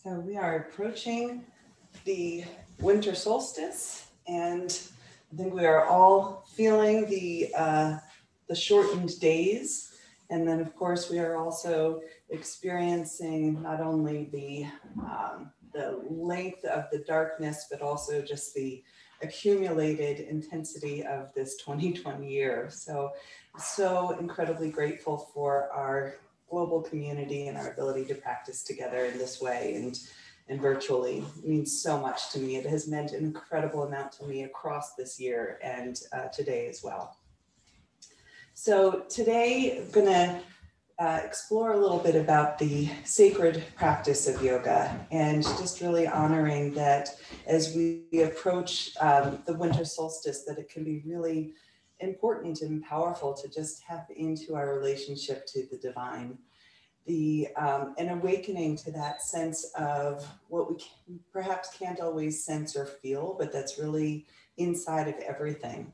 So we are approaching the winter solstice, and I think we are all feeling the shortened days. And then, of course, we are also experiencing not only the length of the darkness, but also just the accumulated intensity of this 2020 year. So incredibly grateful for our global community and our ability to practice together in this way and virtually. It means so much to me. It has meant an incredible amount to me across this year and today as well. So today I'm going to explore a little bit about the sacred practice of yoga and just really honoring that as we approach the winter solstice, that it can be really important and powerful to just tap into our relationship to the divine, an awakening to that sense of what we perhaps can't always sense or feel, but that's really inside of everything.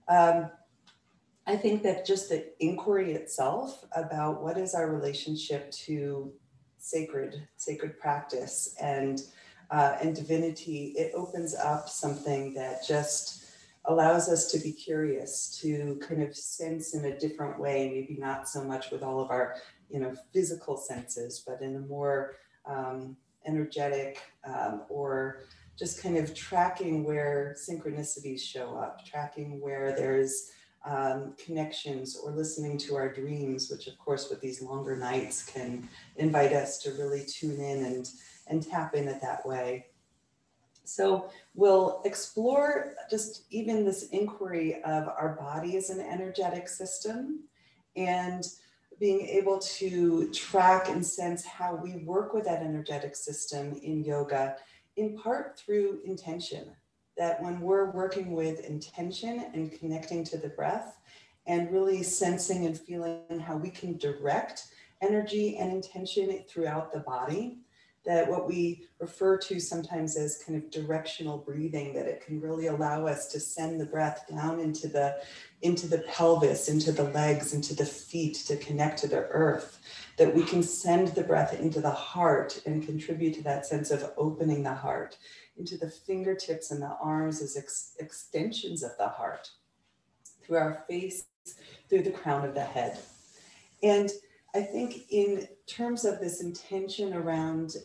I think that just the inquiry itself about what is our relationship to sacred practice and divinity, it opens up something that just allows us to be curious, to kind of sense in a different way, maybe not so much with all of our, physical senses, but in a more energetic or just kind of tracking where synchronicities show up, tracking where there's connections, or listening to our dreams, which of course with these longer nights can invite us to really tune in and tap in it that way. So we'll explore just even this inquiry of our body as an energetic system and being able to track and sense how we work with that energetic system in yoga, in part through intention. That when we're working with intention and connecting to the breath and really sensing and feeling how we can direct energy and intention throughout the body, that what we refer to sometimes as kind of directional breathing, that it can really allow us to send the breath down into the pelvis, into the legs, into the feet to connect to the earth, that we can send the breath into the heart and contribute to that sense of opening the heart, into the fingertips and the arms as extensions of the heart, through our face, through the crown of the head. And I think in terms of this intention around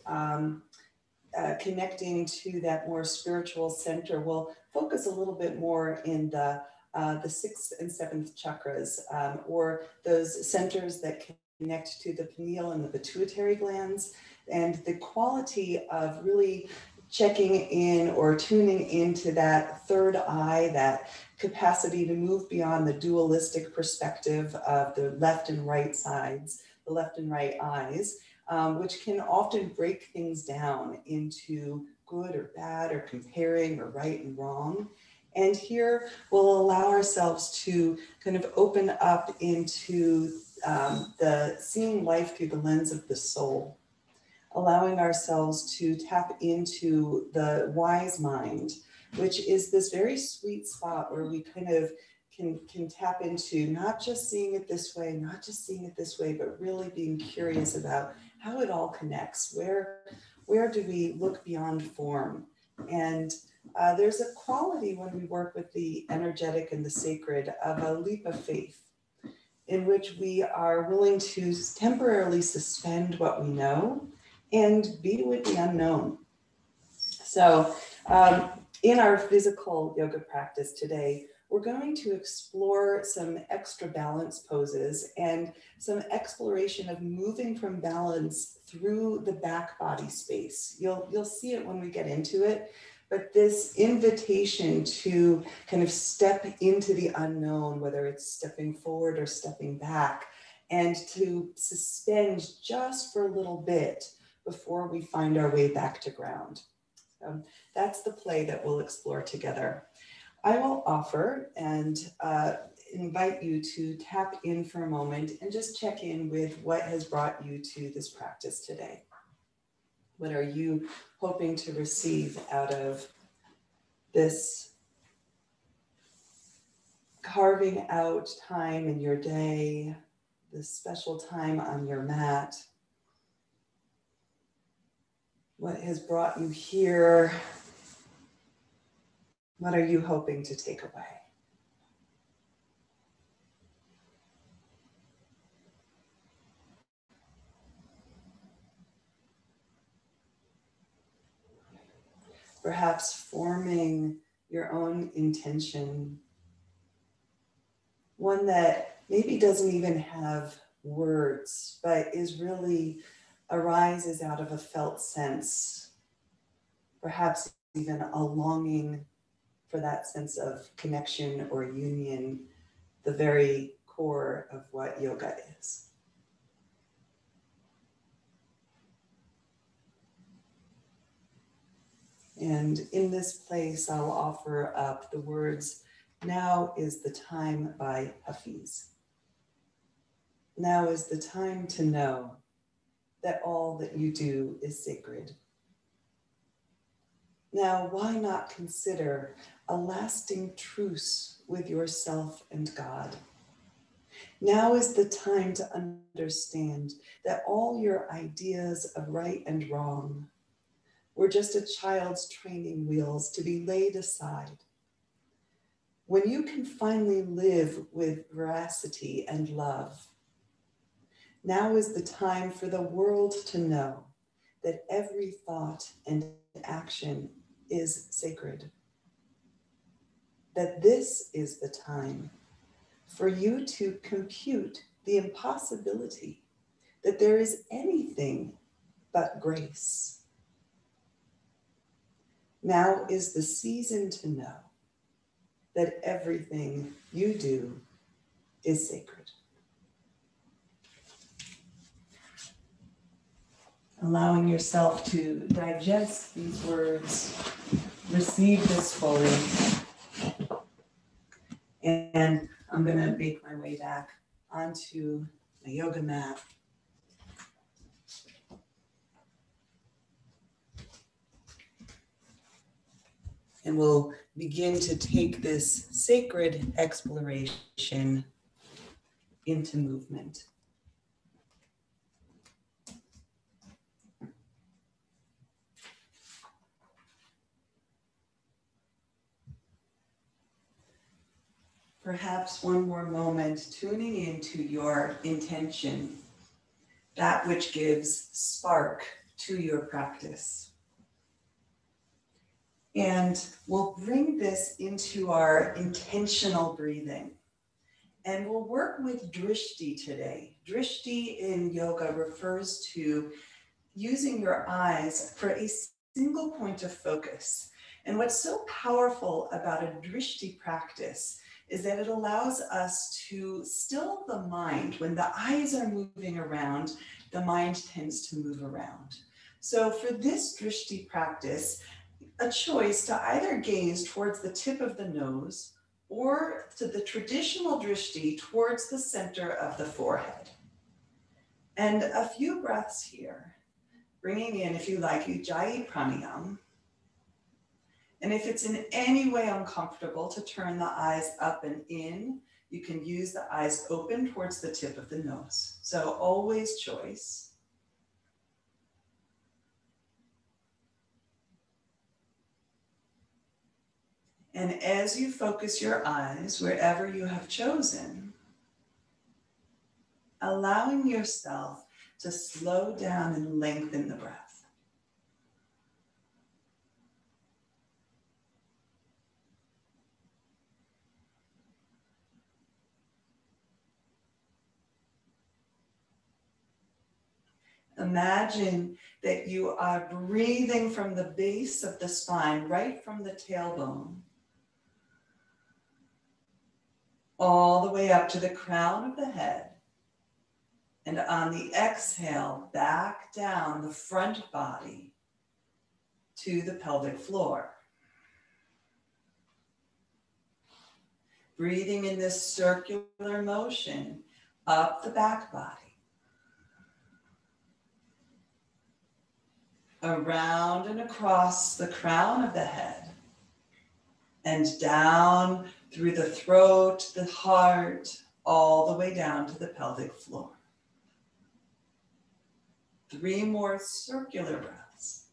connecting to that more spiritual center, we'll focus a little bit more in the 6th and 7th chakras, or those centers that connect to the pineal and the pituitary glands, and the quality of really checking in or tuning into that third eye, that capacity to move beyond the dualistic perspective of the left and right sides, the left and right eyes, which can often break things down into good or bad, or comparing, or right and wrong. And here we'll allow ourselves to kind of open up into the seeing life through the lens of the soul, allowing ourselves to tap into the wise mind, which is this very sweet spot where we kind of can tap into not just seeing it this way, but really being curious about how it all connects. Where do we look beyond form? And there's a quality when we work with the energetic and the sacred of a leap of faith, in which we are willing to temporarily suspend what we know and be with the unknown. So in our physical yoga practice today, we're going to explore some extra balance poses and some exploration of moving from balance through the back body space. You'll see it when we get into it, but this invitation to kind of step into the unknown, whether it's stepping forward or stepping back, and to suspend just for a little bit before we find our way back to ground. So that's the play that we'll explore together. I will offer and invite you to tap in for a moment and just check in with what has brought you to this practice today. What are you hoping to receive out of this carving out time in your day, this special time on your mat? What has brought you here? What are you hoping to take away? Perhaps forming your own intention, one that maybe doesn't even have words, but is really arises out of a felt sense, perhaps even a longing for that sense of connection or union, the very core of what yoga is. And in this place, I'll offer up the words, "Now is the time" by Hafiz. Now is the time to know that all that you do is sacred. Now, why not consider a lasting truce with yourself and God? Now is the time to understand that all your ideas of right and wrong were just a child's training wheels to be laid aside. When you can finally live with veracity and love, now is the time for the world to know that every thought and action is sacred. That this is the time for you to compute the impossibility that there is anything but grace. Now is the season to know that everything you do is sacred. Allowing yourself to digest these words, receive this fully, and I'm going to make my way back onto my yoga mat. And we'll begin to take this sacred exploration into movement. Perhaps one more moment, tuning into your intention, that which gives spark to your practice. And we'll bring this into our intentional breathing. And we'll work with drishti today. Drishti in yoga refers to using your eyes for a single point of focus. And what's so powerful about a drishti practice is that it allows us to still the mind. When the eyes are moving around, the mind tends to move around. So for this drishti practice, a choice to either gaze towards the tip of the nose or to the traditional drishti towards the center of the forehead. And a few breaths here, bringing in, if you like, Ujjayi Pranayam. And if it's in any way uncomfortable to turn the eyes up and in, you can use the eyes open towards the tip of the nose. So always choice. And as you focus your eyes wherever you have chosen, allowing yourself to slow down and lengthen the breath. Imagine that you are breathing from the base of the spine, right from the tailbone, all the way up to the crown of the head. And on the exhale, back down the front body to the pelvic floor. Breathing in this circular motion up the back body. Around and across the crown of the head. And down through the throat, the heart, all the way down to the pelvic floor. 3 more circular breaths.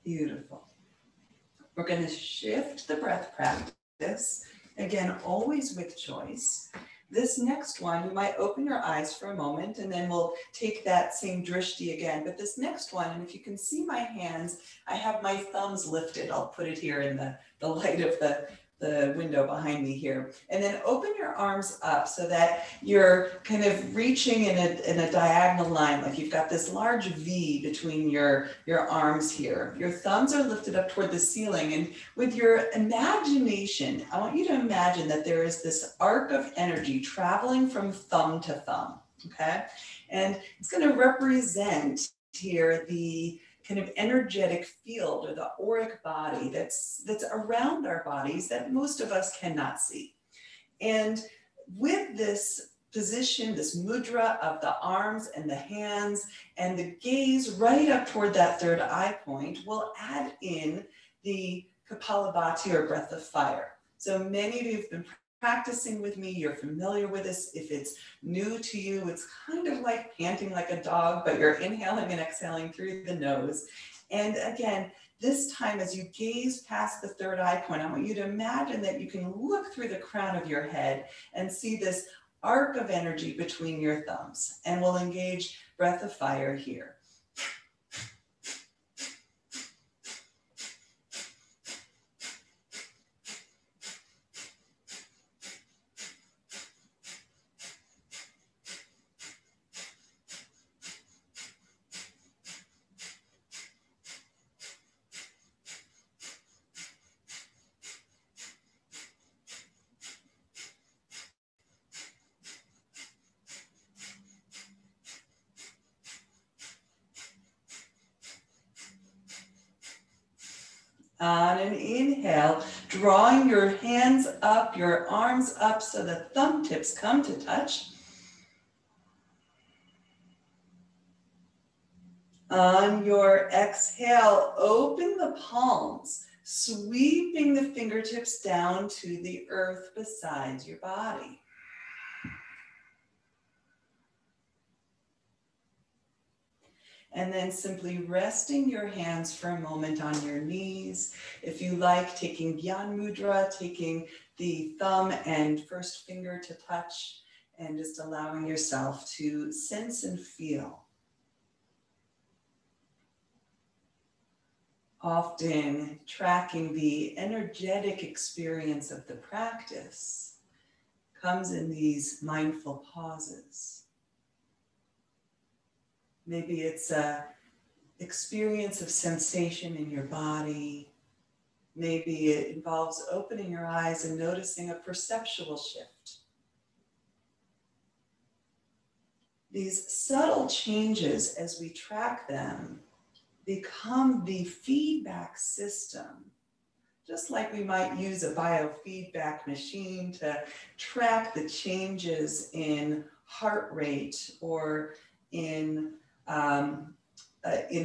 Beautiful. We're going to shift the breath practice. Again, always with choice. This next one, you might open your eyes for a moment and then we'll take that same drishti again. But this next one, and if you can see my hands, I have my thumbs lifted. I'll put it here in the light of the window behind me here. And then open your arms up so that you're kind of reaching in a diagonal line, like you've got this large V between your arms here. Your thumbs are lifted up toward the ceiling, and with your imagination, I want you to imagine that there is this arc of energy traveling from thumb to thumb, okay? And it's gonna represent here the kind of energetic field or the auric body that's around our bodies that most of us cannot see. And with this position, this mudra of the arms and the hands and the gaze right up toward that third eye point, we'll add in the kapalabhati or breath of fire. So many of you have been practicing with me, you're familiar with this. If it's new to you, it's kind of like panting like a dog, but you're inhaling and exhaling through the nose. And again, this time as you gaze past the third eye point, I want you to imagine that you can look through the crown of your head and see this arc of energy between your thumbs. And we'll engage breath of fire here. On an inhale, drawing your hands up, your arms up so the thumb tips come to touch. On your exhale, open the palms, sweeping the fingertips down to the earth beside your body. And then simply resting your hands for a moment on your knees. If you like, taking Gyan Mudra, taking the thumb and first finger to touch, and just allowing yourself to sense and feel. Often tracking the energetic experience of the practice comes in these mindful pauses. Maybe it's an experience of sensation in your body. Maybe it involves opening your eyes and noticing a perceptual shift. These subtle changes, as we track them, become the feedback system. Just like we might use a biofeedback machine to track the changes in heart rate or in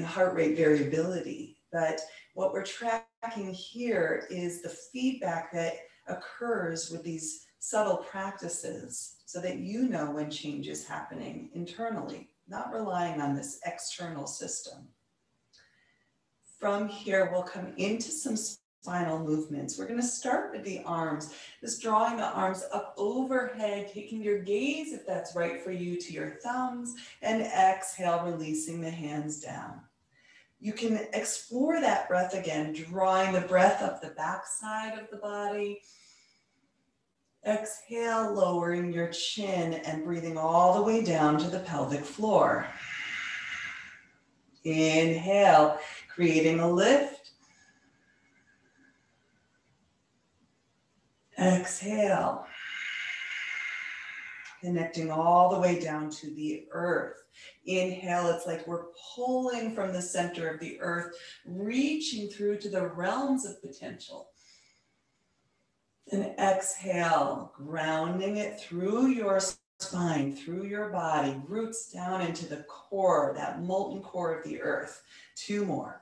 heart rate variability. But what we're tracking here is the feedback that occurs with these subtle practices so that you know when change is happening internally, not relying on this external system. From here, we'll come into some spinal movements. We're going to start with the arms, just drawing the arms up overhead, taking your gaze, if that's right for you, to your thumbs, and exhale, releasing the hands down. You can explore that breath again, drawing the breath up the backside of the body. Exhale, lowering your chin and breathing all the way down to the pelvic floor. Inhale, creating a lift. Exhale, connecting all the way down to the earth. Inhale, it's like we're pulling from the center of the earth, reaching through to the realms of potential. And exhale, grounding it through your spine, through your body, roots down into the core, that molten core of the earth. 2 more.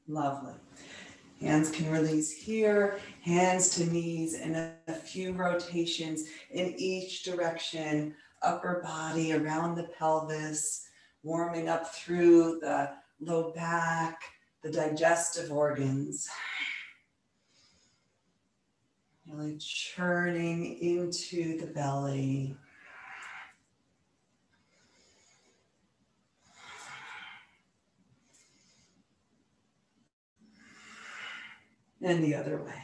Lovely. Hands can release here, hands to knees, and a few rotations in each direction. Upper body around the pelvis, warming up through the low back, the digestive organs. Really churning into the belly. And the other way.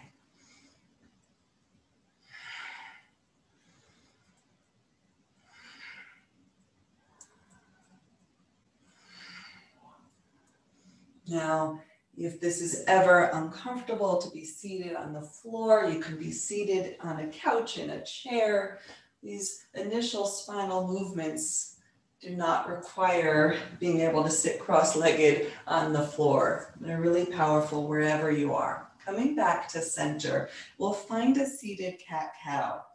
Now, if this is ever uncomfortable to be seated on the floor, you can be seated on a couch, in a chair. These initial spinal movements do not require being able to sit cross-legged on the floor. They're really powerful wherever you are. Coming back to center, we'll find a seated cat-cow.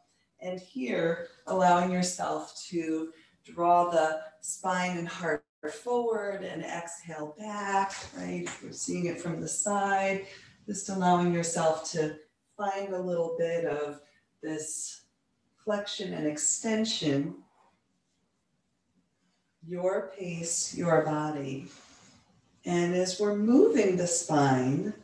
And here, allowing yourself to draw the spine and heart forward and exhale back, right? We're seeing it from the side, just allowing yourself to find a little bit of this flexion and extension. Your pace, your body. And as we're moving the spine,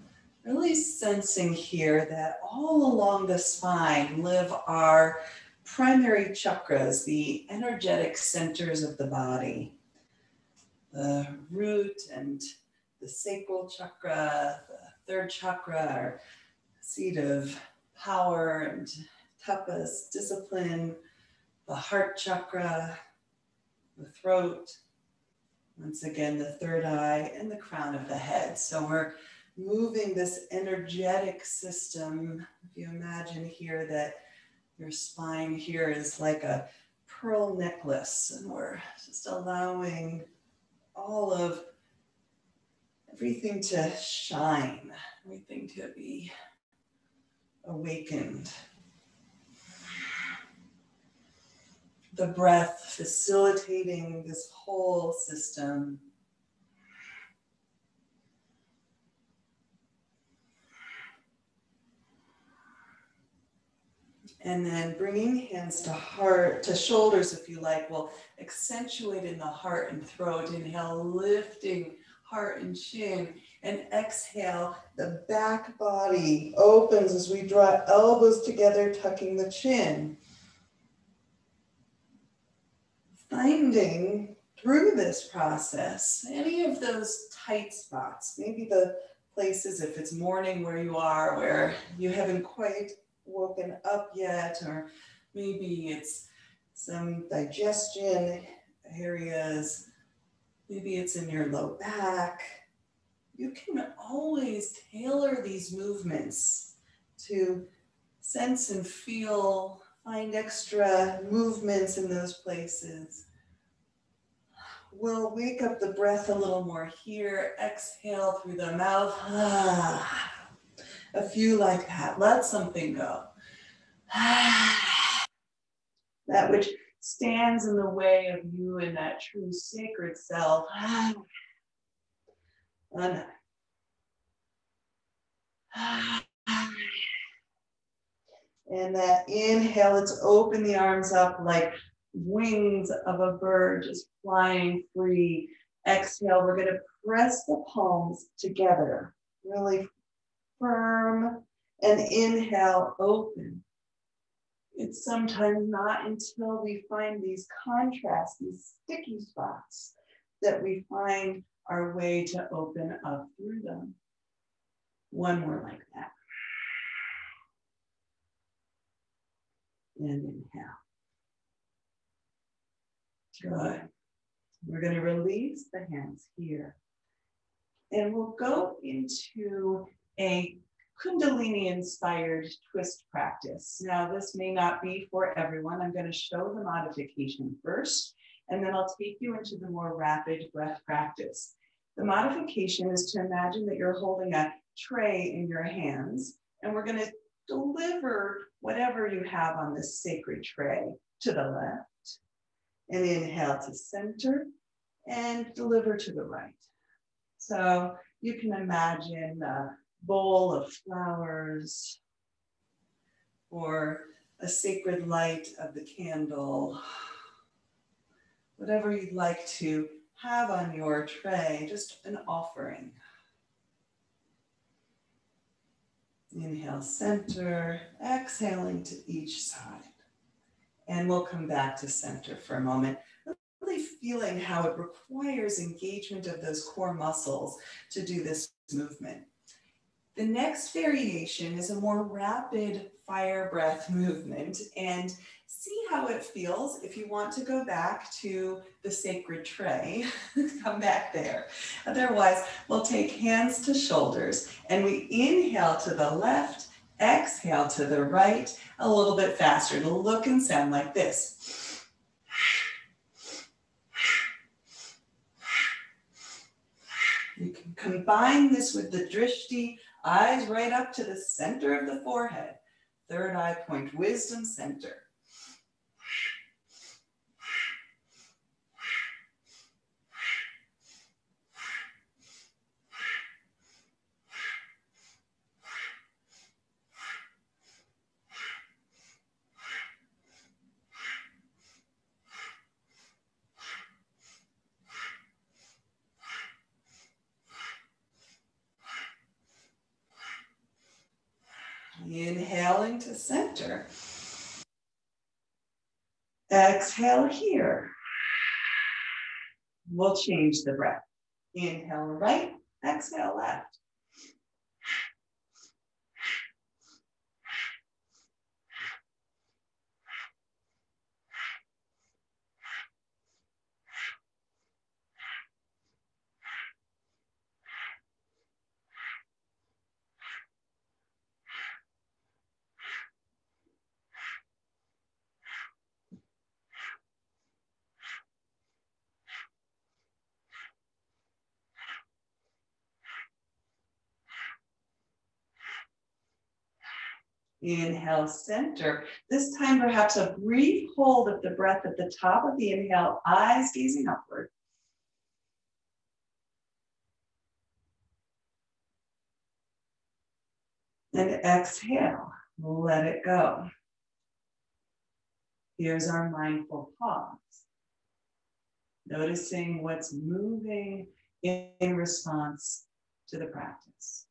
really sensing here that all along the spine live our primary chakras, the energetic centers of the body. The root and the sacral chakra, the third chakra, our seat of power and tapas, discipline, the heart chakra, the throat, once again, the third eye and the crown of the head. So we're moving this energetic system. If you imagine here that your spine here is like a pearl necklace, and we're just allowing all of everything to shine, everything to be awakened. The breath facilitating this whole system. And then bringing hands to heart, to shoulders, if you like, will accentuate in the heart and throat. Inhale, lifting heart and chin. And exhale, the back body opens as we draw elbows together, tucking the chin. Finding through this process any of those tight spots, maybe the places, if it's morning where you are, where you haven't quite woken up yet, or maybe it's some digestion areas, maybe it's in your low back. You can always tailor these movements to sense and feel, find extra movements in those places. We'll wake up the breath a little more here. Exhale through the mouth. A few like that. Let something go. That which stands in the way of you and that true sacred self. Another. And that inhale, let's open the arms up like wings of a bird just flying free. Exhale, we're going to press the palms together, really firm, and inhale, open. It's sometimes not until we find these contrasts, these sticky spots, that we find our way to open up through them. One more like that. And inhale. Good. We're going to release the hands here. And we'll go into a Kundalini-inspired twist practice. Now, this may not be for everyone. I'm going to show the modification first, and then I'll take you into the more rapid breath practice. The modification is to imagine that you're holding a tray in your hands, and we're going to deliver whatever you have on this sacred tray to the left, and inhale to center, and deliver to the right. So You can imagine a bowl of flowers or a sacred light of the candle, whatever you'd like to have on your tray, just an offering. Inhale, center, exhaling to each side. And we'll come back to center for a moment, really feeling how it requires engagement of those core muscles to do this movement. The next variation is a more rapid fire breath movement, and see how it feels. If you want to go back to the sacred tray, come back there. Otherwise, we'll take hands to shoulders and we inhale to the left, exhale to the right, a little bit faster. It'll look and sound like this. You can combine this with the drishti, eyes right up to the center of the forehead. Third eye point, wisdom center. Inhaling to center. Exhale here. We'll change the breath. Inhale right, exhale left. Inhale, center. This time, perhaps a brief hold of the breath at the top of the inhale, eyes gazing upward. And exhale, let it go. Here's our mindful pause. Noticing what's moving in response to the practice.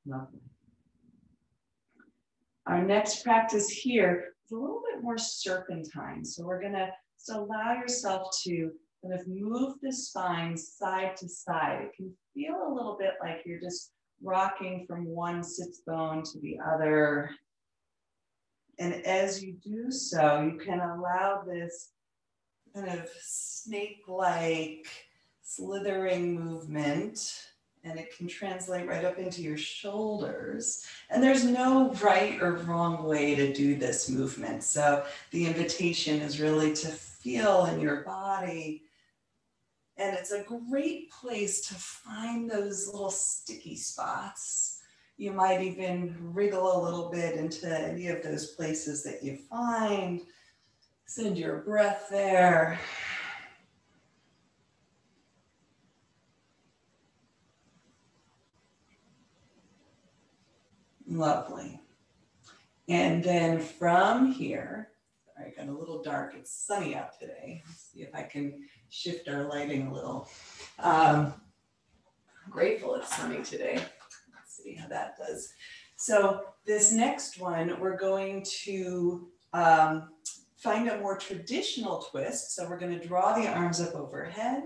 Lovely. Our next practice here is a little bit more serpentine. So we're gonna just allow yourself to kind of move the spine side to side. It can feel a little bit like you're just rocking from one sits bone to the other. And as you do so, you can allow this kind of snake-like slithering movement, and it can translate right up into your shoulders. And there's no right or wrong way to do this movement. So the invitation is really to feel in your body. And it's a great place to find those little sticky spots. You might even wriggle a little bit into any of those places that you find. Send your breath there. Lovely. And then from here, sorry, I got a little dark. It's sunny out today. Let's see if I can shift our lighting a little. I'm grateful it's sunny today. Let's see how that does. So this next one, we're going to find a more traditional twist. So we're going to draw the arms up overhead.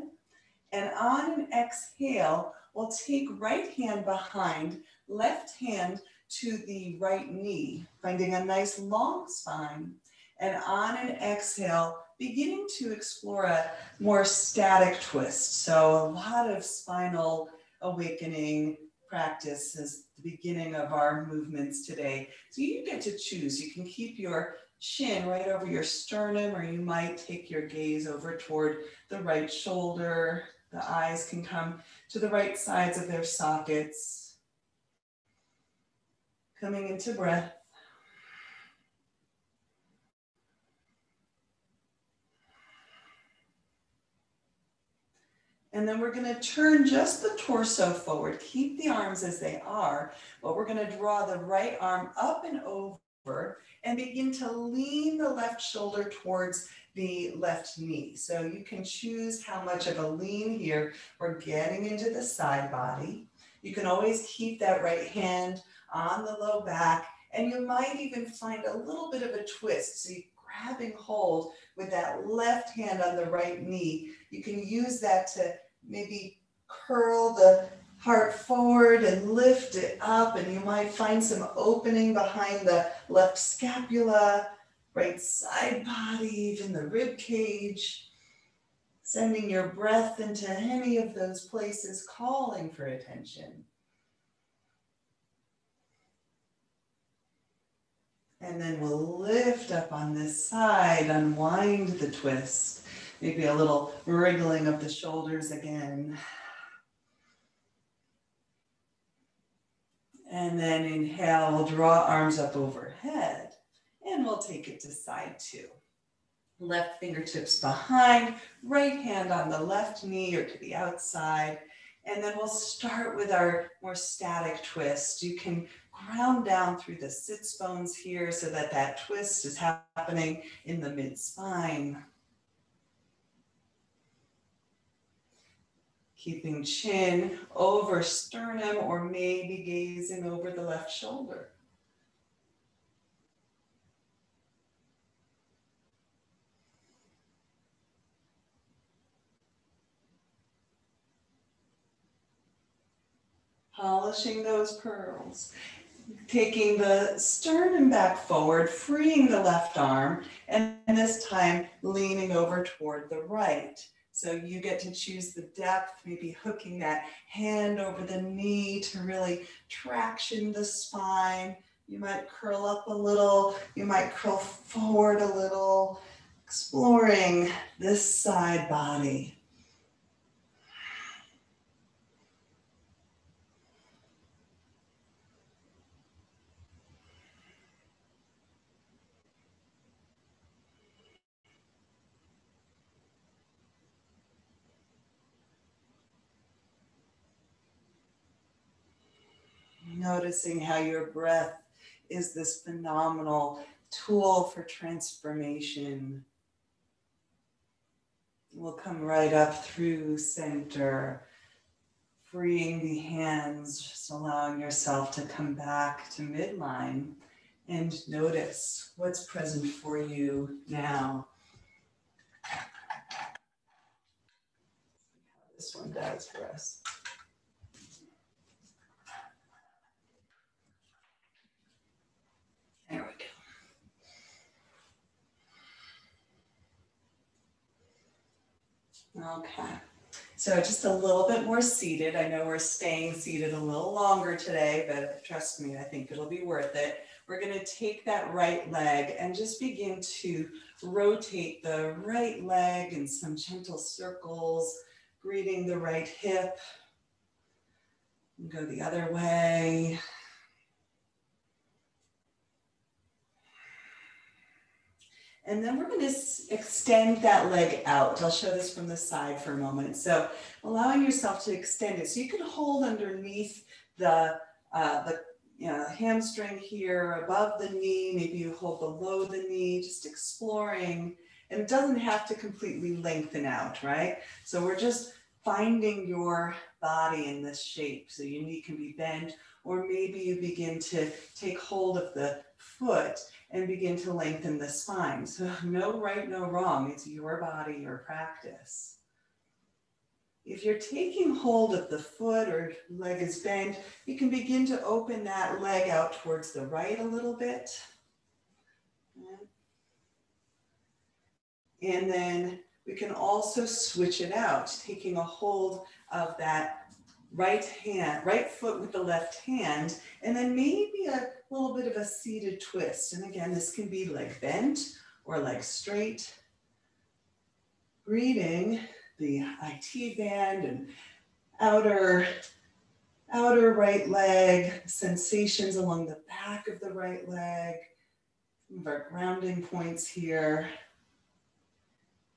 And on an exhale, we'll take right hand behind, left hand to the right knee, finding a nice long spine. And on an exhale, beginning to explore a more static twist. So a lot of spinal awakening practice is the beginning of our movements today. So you get to choose. You can keep your chin right over your sternum, or you might take your gaze over toward the right shoulder. The eyes can come to the right sides of their sockets. Coming into breath. And then we're going to turn just the torso forward. Keep the arms as they are, but we're going to draw the right arm up and over and begin to lean the left shoulder towards the left knee. So you can choose how much of a lean here. We're getting into the side body. You can always keep that right hand on the low back, and you might even find a little bit of a twist. So you're grabbing hold with that left hand on the right knee. You can use that to maybe curl the heart forward and lift it up, and you might find some opening behind the left scapula, right side body, even the rib cage. Sending your breath into any of those places, calling for attention. And then we'll lift up on this side, unwind the twist. Maybe a little wriggling of the shoulders again. And then inhale, we'll draw arms up overhead, and we'll take it to side two. Left fingertips behind, right hand on the left knee or to the outside. And then we'll start with our more static twist. You can ground down through the sits bones here so that that twist is happening in the mid-spine. Keeping chin over sternum or maybe gazing over the left shoulder. Polishing those curls. Taking the sternum back forward, freeing the left arm, and this time leaning over toward the right. So you get to choose the depth, maybe hooking that hand over the knee to really traction the spine. You might curl up a little, you might curl forward a little, exploring this side body. Noticing how your breath is this phenomenal tool for transformation. We'll come right up through center, freeing the hands, just allowing yourself to come back to midline and notice what's present for you now. How this one does for us. There we go. Okay, so just a little bit more seated. I know we're staying seated a little longer today, but trust me, I think it'll be worth it. We're going to take that right leg and just begin to rotate the right leg in some gentle circles, greeting the right hip. And go the other way. And then we're going to extend that leg out. I'll show this from the side for a moment. So allowing yourself to extend it. So you can hold underneath the hamstring here, above the knee. Maybe you hold below the knee, just exploring. And it doesn't have to completely lengthen out, right? So we're just finding your body in this shape. So your knee can be bent, or maybe you begin to take hold of the foot and begin to lengthen the spine. So no right, no wrong. It's your body, your practice. If you're taking hold of the foot or leg is bent, you can begin to open that leg out towards the right a little bit. And then we can also switch it out, taking a hold of that right foot with the left hand, and then maybe a little bit of a seated twist. And again, this can be leg bent or leg straight. Greeting the IT band and outer outer right leg, sensations along the back of the right leg, some of our grounding points here.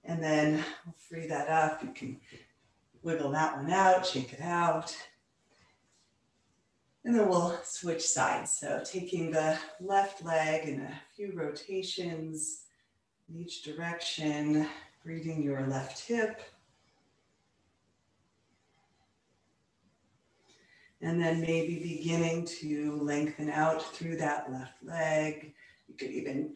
And then we'll free that up. You can wiggle that one out, shake it out. And then we'll switch sides. So taking the left leg in a few rotations in each direction, breathing your left hip. And then maybe beginning to lengthen out through that left leg. You could even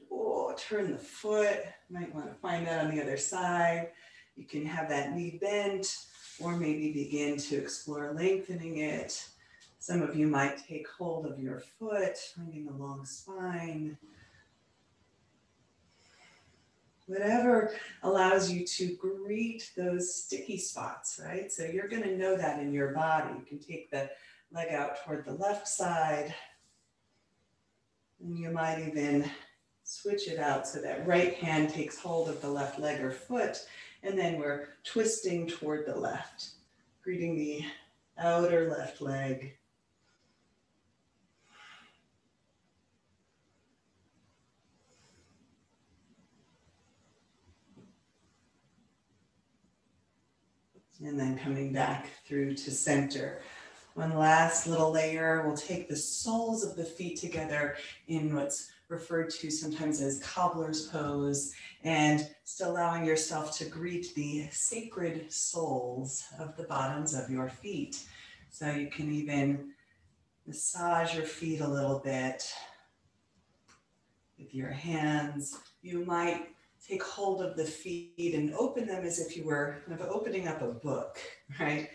turn the foot. Might want to find that on the other side. You can have that knee bent, or maybe begin to explore lengthening it. Some of you might take hold of your foot, finding a long spine. Whatever allows you to greet those sticky spots, right? So you're going to know that in your body. You can take the leg out toward the left side. And you might even switch it out so that right hand takes hold of the left leg or foot. And then we're twisting toward the left, greeting the outer left leg. And then coming back through to center. One last little layer. We'll take the soles of the feet together in what's referred to sometimes as cobbler's pose, and still allowing yourself to greet the sacred soles of the bottoms of your feet. So you can even massage your feet a little bit with your hands. You might take hold of the feet and open them as if you were kind of opening up a book, right?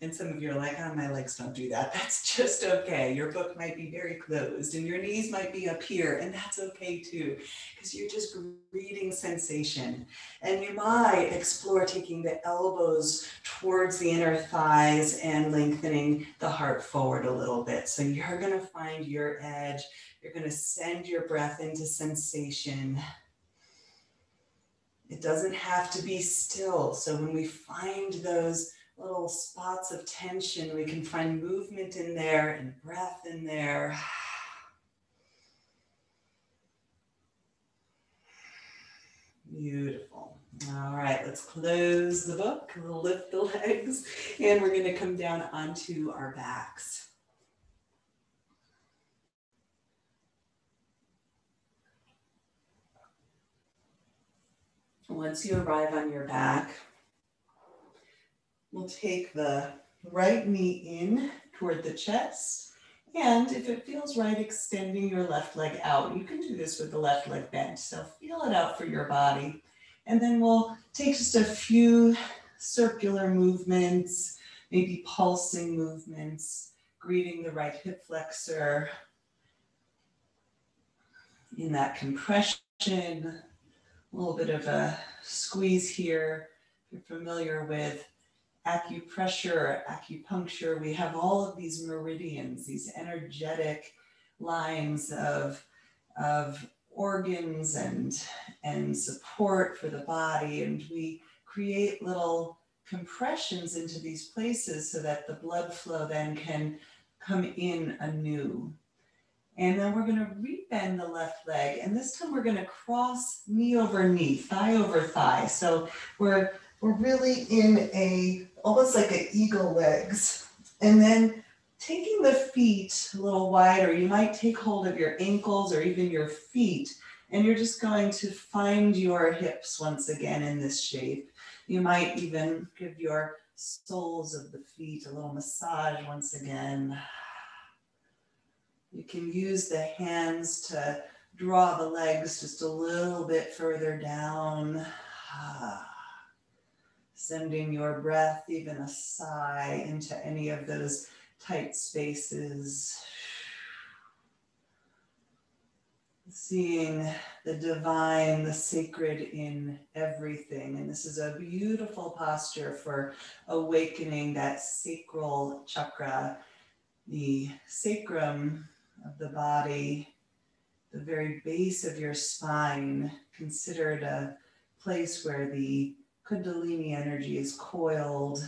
And some of you are like, oh, my legs don't do that. That's just okay. Your book might be very closed and your knees might be up here, and that's okay too, because you're just greeting sensation. And you might explore taking the elbows towards the inner thighs and lengthening the heart forward a little bit. So you're going to find your edge. You're going to send your breath into sensation. It doesn't have to be still. So when we find those little spots of tension, we can find movement in there and breath in there. Beautiful. All right, let's close the book, lift the legs, and we're going to come down onto our backs. Once you arrive on your back, we'll take the right knee in toward the chest, and if it feels right, extending your left leg out. You can do this with the left leg bent, so feel it out for your body. And then we'll take just a few circular movements, maybe pulsing movements, greeting the right hip flexor in that compression. A little bit of a squeeze here. If you're familiar with acupressure or acupuncture, we have all of these meridians, these energetic lines of organs and support for the body. And we create little compressions into these places so that the blood flow then can come in anew. And then we're going to rebend the left leg. And this time we're going to cross knee over knee, thigh over thigh. So we're really in almost like an eagle legs. And then taking the feet a little wider, you might take hold of your ankles or even your feet. And you're just going to find your hips once again in this shape. You might even give your soles of the feet a little massage once again. You can use the hands to draw the legs just a little bit further down. Sending your breath, even a sigh, into any of those tight spaces. Seeing the divine, the sacred in everything. And this is a beautiful posture for awakening that sacral chakra, the sacrum of the body, the very base of your spine, considered a place where the Kundalini energy is coiled.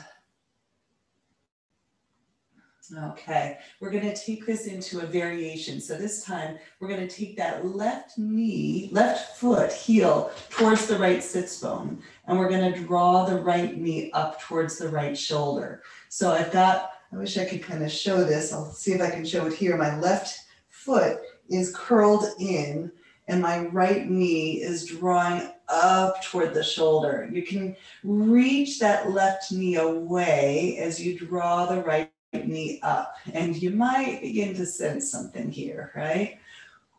Okay, we're going to take this into a variation. So this time we're going to take that left knee, left foot, heel towards the right sits bone, and we're going to draw the right knee up towards the right shoulder. So I've got, I wish I could kind of show this. I'll see if I can show it here. My left foot is curled in and my right knee is drawing up toward the shoulder. You can reach that left knee away as you draw the right knee up, and you might begin to sense something here, right?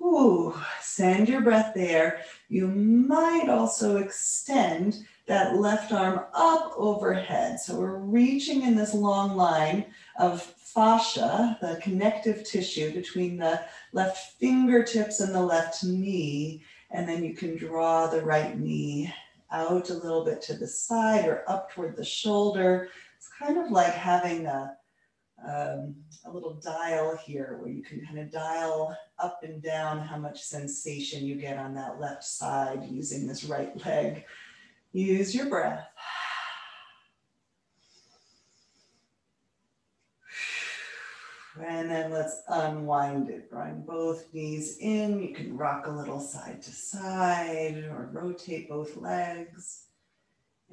Ooh, send your breath there. You might also extend that left arm up overhead. So we're reaching in this long line of fascia, the connective tissue between the left fingertips and the left knee. And then you can draw the right knee out a little bit to the side or up toward the shoulder. It's kind of like having a little dial here where you can kind of dial up and down how much sensation you get on that left side using this right leg. Use your breath. And then let's unwind it, drawing both knees in. You can rock a little side to side or rotate both legs.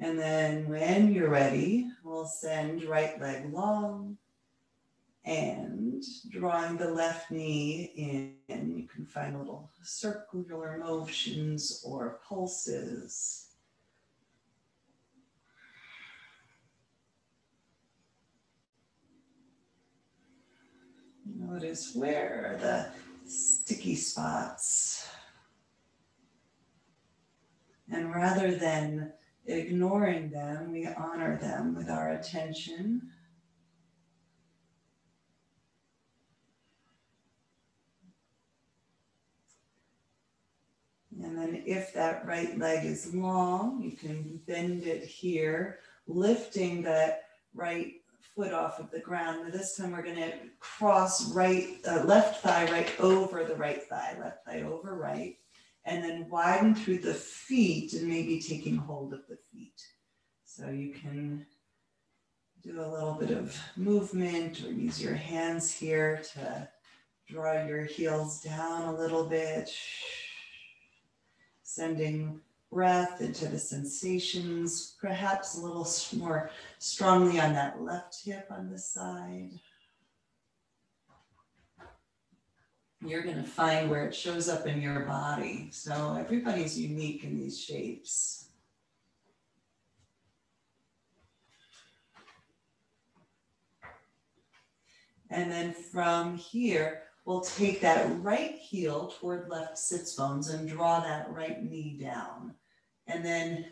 And then when you're ready, we'll send right leg long. And drawing the left knee in, you can find little circular motions or pulses. Notice where are the sticky spots. And rather than ignoring them, we honor them with our attention. And then if that right leg is long, you can bend it here, lifting that right foot off of the ground. Now this time we're going to cross left thigh right over the right thigh, left thigh over right, and then widen through the feet and maybe taking hold of the feet. So you can do a little bit of movement or use your hands here to draw your heels down a little bit. Sending breath into the sensations, perhaps a little more strongly on that left hip on the side. You're going to find where it shows up in your body. So everybody's unique in these shapes. And then from here, we'll take that right heel toward left sits bones and draw that right knee down. And then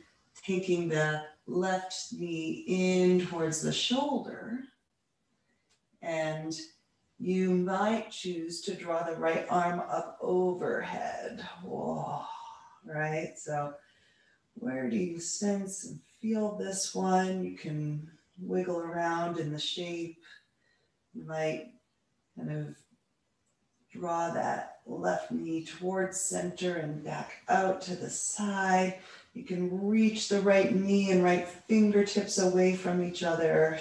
taking the left knee in towards the shoulder. And you might choose to draw the right arm up overhead. Whoa, right? So where do you sense and feel this one? You can wiggle around in the shape. You might kind of draw that left knee towards center and back out to the side. You can reach the right knee and right fingertips away from each other.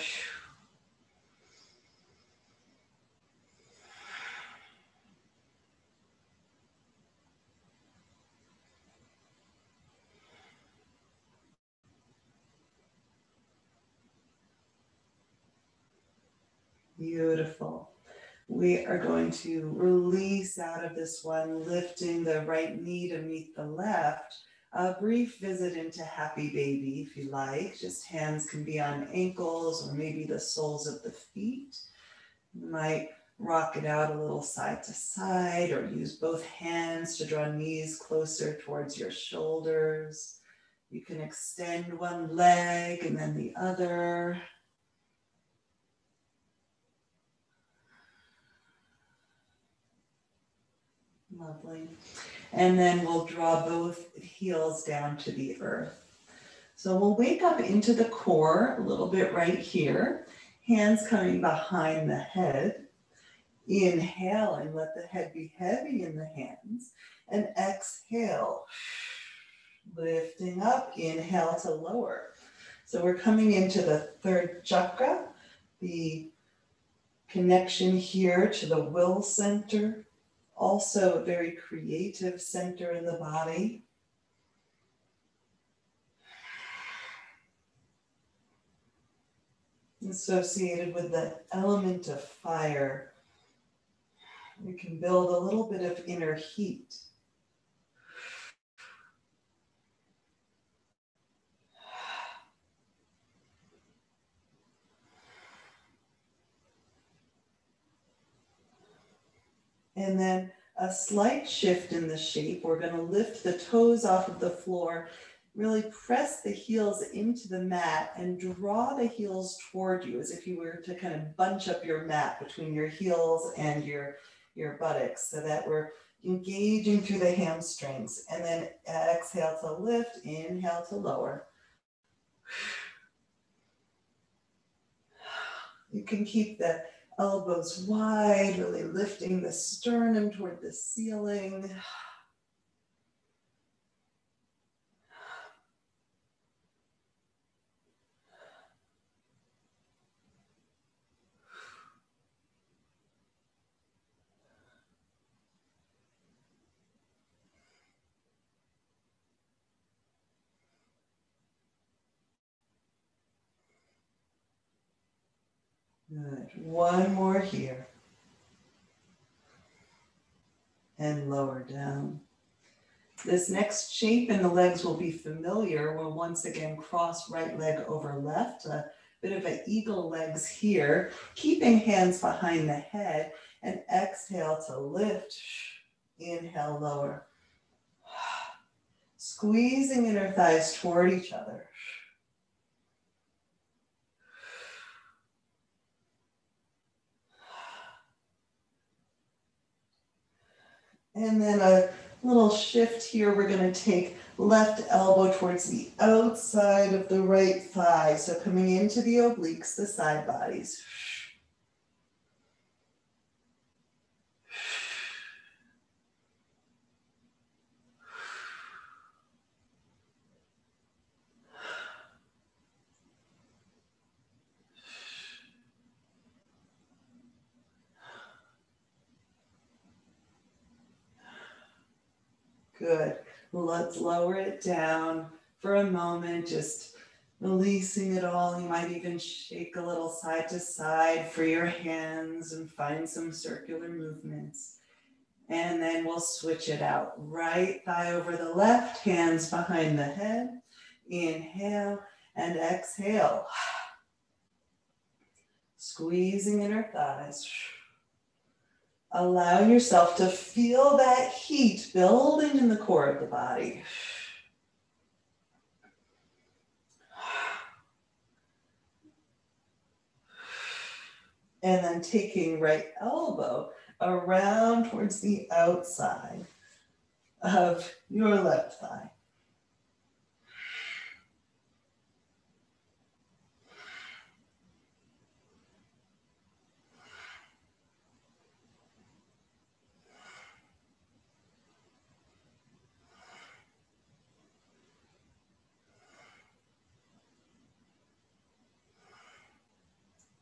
Beautiful. We are going to release out of this one, lifting the right knee to meet the left. A brief visit into happy baby, if you like. Just hands can be on ankles or maybe the soles of the feet. You might rock it out a little side to side or use both hands to draw knees closer towards your shoulders. You can extend one leg and then the other. Lovely. And then we'll draw both heels down to the earth. So we'll wake up into the core a little bit right here. Hands coming behind the head. Inhale and let the head be heavy in the hands. And exhale, lifting up, inhale to lower. So we're coming into the third chakra, the Connection here to the will center, also a very creative center in the body. Associated with the element of fire, we can build a little bit of inner heat. And then a slight shift in the shape. We're going to lift the toes off of the floor, really press the heels into the mat and draw the heels toward you as if you were to kind of bunch up your mat between your heels and your buttocks so that we're engaging through the hamstrings. And then exhale to lift, inhale to lower. You can keep the elbows wide, really lifting the sternum toward the ceiling. Good. One more here. And lower down. This next shape in the legs will be familiar. We'll once again cross right leg over left. A bit of an eagle legs here. Keeping hands behind the head. And exhale to lift. Inhale, lower. Squeezing inner thighs toward each other. And then a little shift here. We're going to take left elbow towards the outside of the right thigh. So coming into the obliques, the side bodies. Good. Let's lower it down for a moment, just releasing it all. You might even shake a little side to side for your hands and find some circular movements. And then we'll switch it out. Right thigh over the left, hands behind the head. Inhale and exhale. Squeezing inner thighs. Allowing yourself to feel that heat building in the core of the body. And then taking right elbow around towards the outside of your left thigh.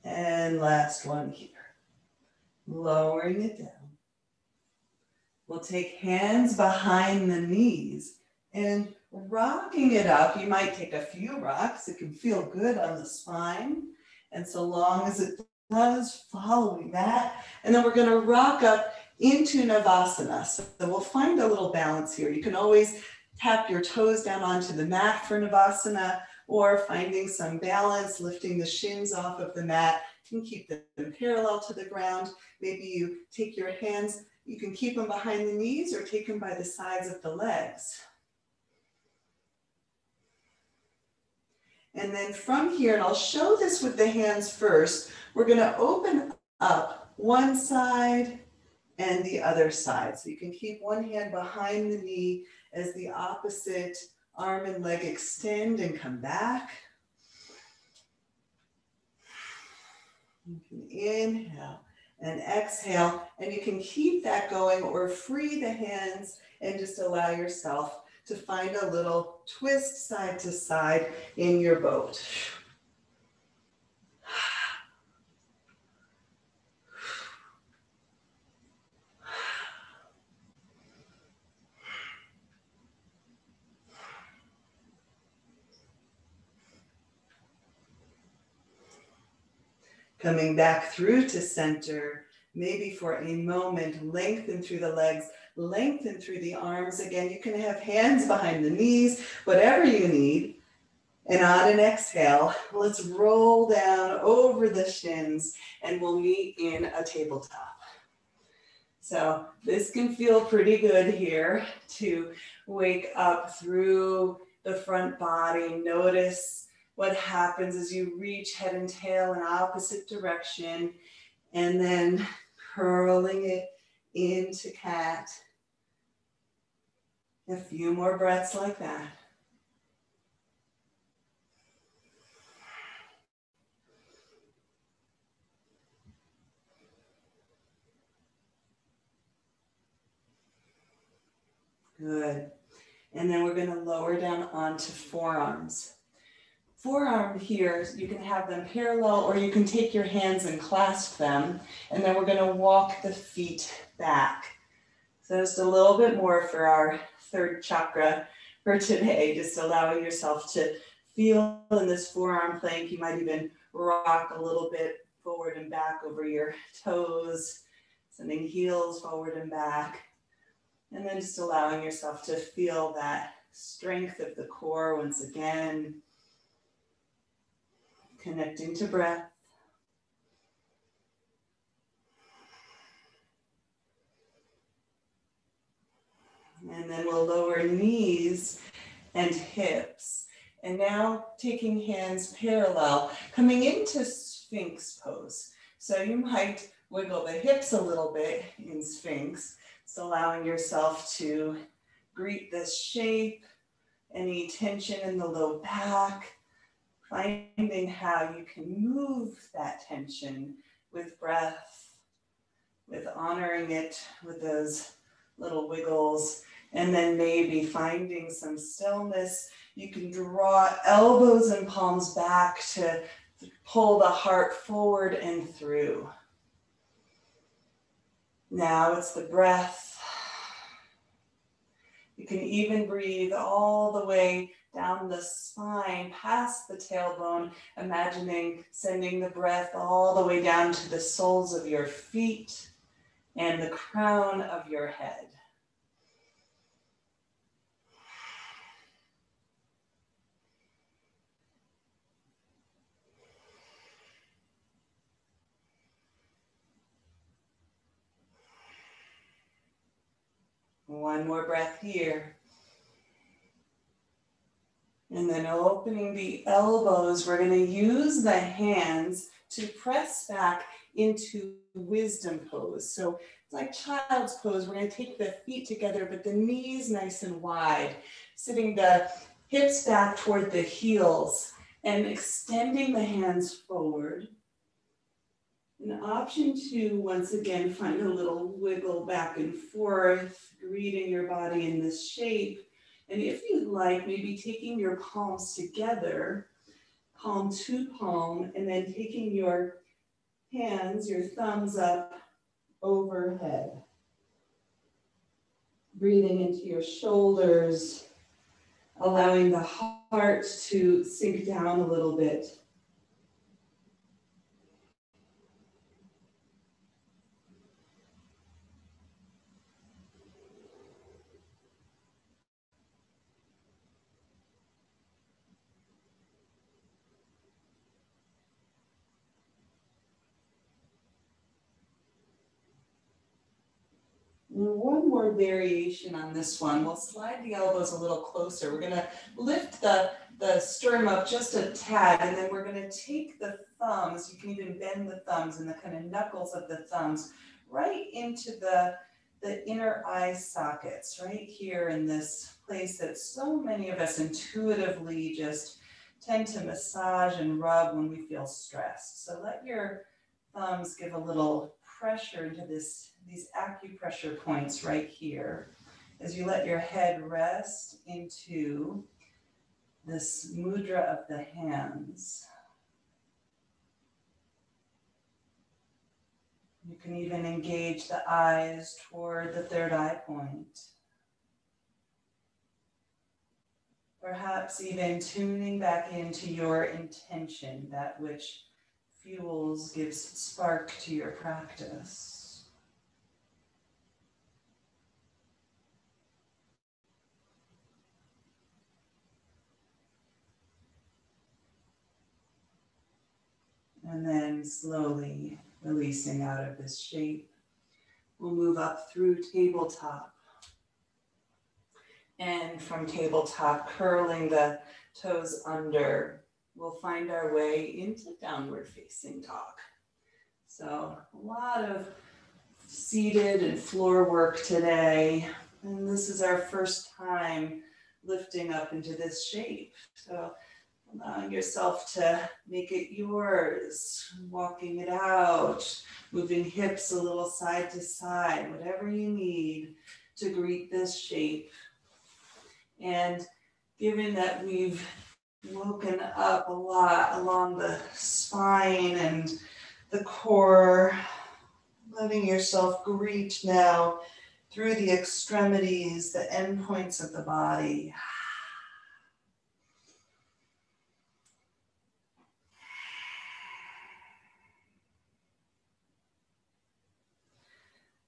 And last one here. Lowering it down. We'll take hands behind the knees and rocking it up. You might take a few rocks. It can feel good on the spine. And so long as it does, following that. And then we're going to rock up into Navasana. So we'll find a little balance here. You can always tap your toes down onto the mat for Navasana, or finding some balance, lifting the shins off of the mat. You can keep them parallel to the ground. Maybe you take your hands, you can keep them behind the knees or take them by the sides of the legs. And then from here, and I'll show this with the hands first, we're going to open up one side and the other side. So you can keep one hand behind the knee as the opposite arm and leg extend and come back. You can inhale and exhale, and you can keep that going or free the hands and just allow yourself to find a little twist side to side in your boat. Coming back through to center, maybe for a moment, lengthen through the legs, lengthen through the arms. Again, you can have hands behind the knees, whatever you need. And on an exhale, let's roll down over the shins and we'll meet in a tabletop. So this can feel pretty good here to wake up through the front body. Notice what happens as you reach head and tail in opposite direction and then curling it into cat. A few more breaths like that. Good. And then we're going to lower down onto forearms. Forearm here, you can have them parallel or you can take your hands and clasp them. And then we're going to walk the feet back. So just a little bit more for our third chakra for today, just allowing yourself to feel in this forearm plank. You might even rock a little bit forward and back over your toes, sending heels forward and back. And then just allowing yourself to feel that strength of the core once again. Connecting to breath. And then we'll lower knees and hips. And now taking hands parallel, coming into Sphinx pose. So you might wiggle the hips a little bit in Sphinx. So allowing yourself to greet this shape, any tension in the low back, finding how you can move that tension with breath, with honoring it with those little wiggles, and then maybe finding some stillness. You can draw elbows and palms back to pull the heart forward and through. Now it's the breath. You can even breathe all the way down the spine, past the tailbone, imagining sending the breath all the way down to the soles of your feet and the crown of your head. One more breath here. And then opening the elbows, we're going to use the hands to press back into wisdom pose. So it's like child's pose. We're going to take the feet together, but the knees nice and wide, sitting the hips back toward the heels and extending the hands forward. And option 2, once again, find a little wiggle back and forth, greeting your body in this shape. And if you'd like, maybe taking your palms together, palm to palm, and then taking your hands, your thumbs up overhead. Breathing into your shoulders, allowing the heart to sink down a little bit. One more variation on this one. We'll slide the elbows a little closer. We're going to lift the sternum up just a tad, and then we're going to take the thumbs. You can even bend the thumbs and the kind of knuckles of the thumbs right into the inner eye sockets, right here in this place that so many of us intuitively just tend to massage and rub when we feel stressed. So let your thumbs give a little pressure into these acupressure points right here as you let your head rest into this mudra of the hands. You can even engage the eyes toward the third eye point. Perhaps even tuning back into your intention, that which fuels, gives spark to your practice. And then slowly releasing out of this shape, we'll move up through tabletop. And from tabletop, curling the toes under, we'll find our way into downward facing dog. So a lot of seated and floor work today. And this is our first time lifting up into this shape. So allowing yourself to make it yours, walking it out, moving hips a little side to side, whatever you need to greet this shape. And given that we've woken up a lot along the spine and the core, letting yourself greet now through the extremities, the endpoints of the body.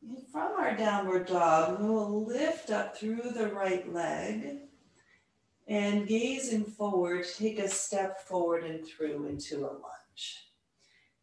And from our downward dog, we'll lift up through the right leg and gazing forward, take a step forward and through into a lunge.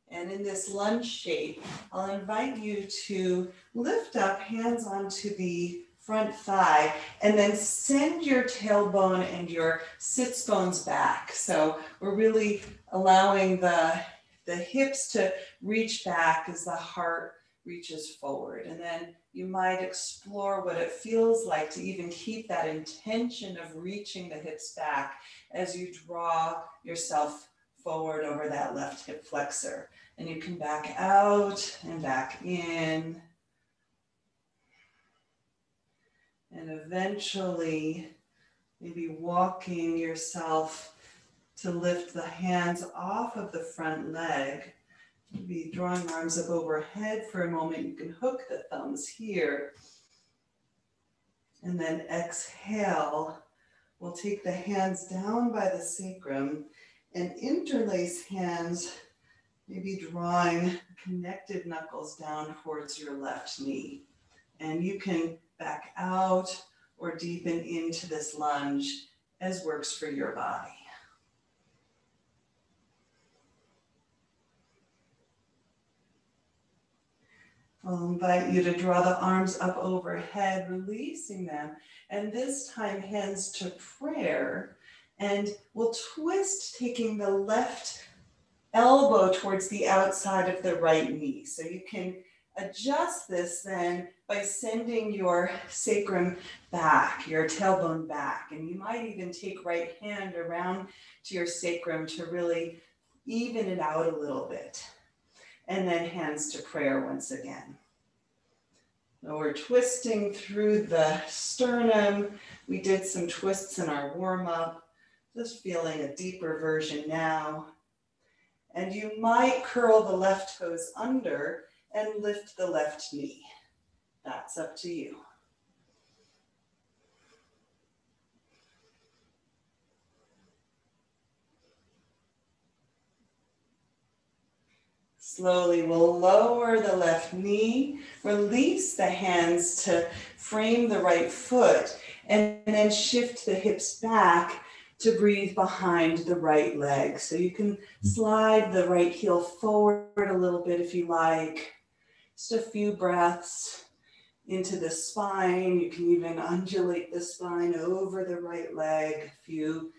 And in this lunge shape, I'll invite you to lift up, hands onto the front thigh, and then send your tailbone and your sits bones back. So we're really allowing the hips to reach back as the heart reaches forward. And then you might explore what it feels like to even keep that intention of reaching the hips back as you draw yourself forward over that left hip flexor. And you can back out and back in. And eventually, maybe walking yourself to lift the hands off of the front leg. Maybe drawing arms up overhead for a moment. You can hook the thumbs here. And then exhale. We'll take the hands down by the sacrum and interlace hands, maybe drawing connected knuckles down towards your left knee. And you can back out or deepen into this lunge as works for your body. I'll invite you to draw the arms up overhead, releasing them. And this time, hands to prayer. And we'll twist, taking the left elbow towards the outside of the right knee. So you can adjust this then by sending your sacrum back, your tailbone back. And you might even take right hand around to your sacrum to really even it out a little bit. And then hands to prayer once again. So we're twisting through the sternum. We did some twists in our warm-up. Just feeling a deeper version now. And you might curl the left toes under and lift the left knee. That's up to you. Slowly we'll lower the left knee, release the hands to frame the right foot, and then shift the hips back to breathe behind the right leg. So you can slide the right heel forward a little bit if you like. Just a few breaths into the spine. You can even undulate the spine over the right leg. A few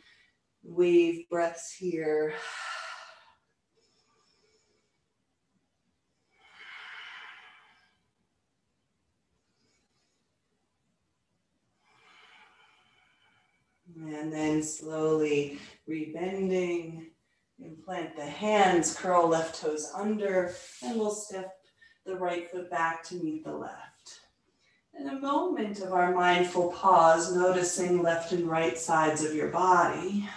wave breaths here. And then slowly rebending, implant the hands, curl left toes under, and we'll step the right foot back to meet the left. In a moment of our mindful pause, noticing left and right sides of your body.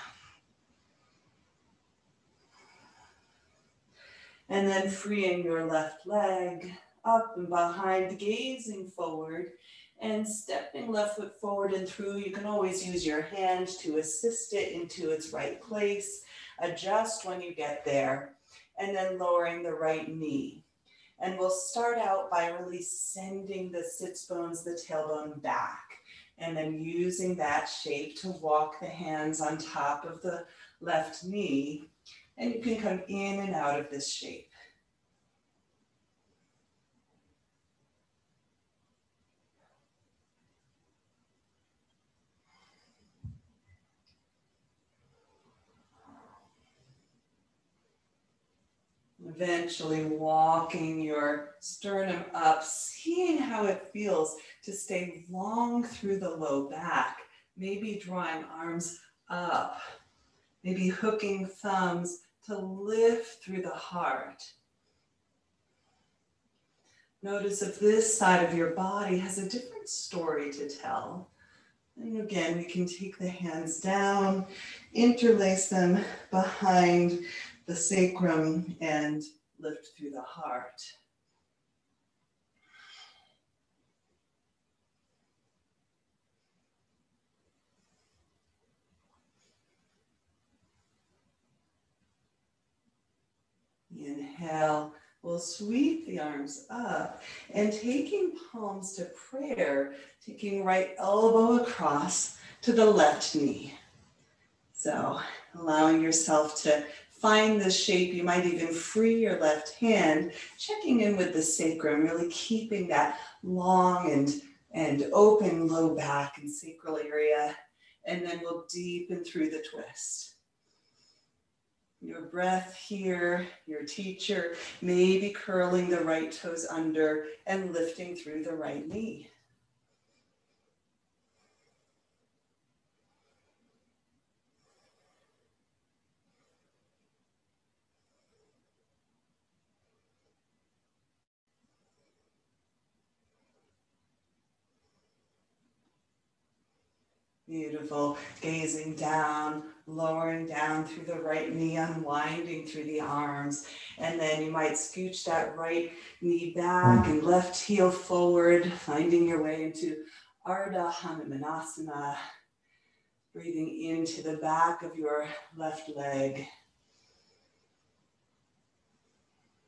And then freeing your left leg up and behind, gazing forward. And stepping left foot forward and through, you can always use your hand to assist it into its right place. Adjust when you get there. and then lowering the right knee. And we'll start out by really sending the sits bones, the tailbone back, and then using that shape to walk the hands on top of the left knee. And you can come in and out of this shape. Eventually walking your sternum up, seeing how it feels to stay long through the low back. Maybe drawing arms up, maybe hooking thumbs to lift through the heart. Notice if this side of your body has a different story to tell. And again, we can take the hands down, interlace them behind the sacrum, and lift through the heart. Inhale, we'll sweep the arms up and taking palms to prayer, taking right elbow across to the left knee. So allowing yourself to find this shape. You might even free your left hand, checking in with the sacrum, really keeping that long and open low back and sacral area. And then we'll deepen through the twist. Your breath here, your teacher, maybe curling the right toes under and lifting through the right knee. Beautiful. Gazing down, lowering down through the right knee, unwinding through the arms. And then you might scooch that right knee back and left heel forward, finding your way into Ardha Hanumanasana. Breathing into the back of your left leg.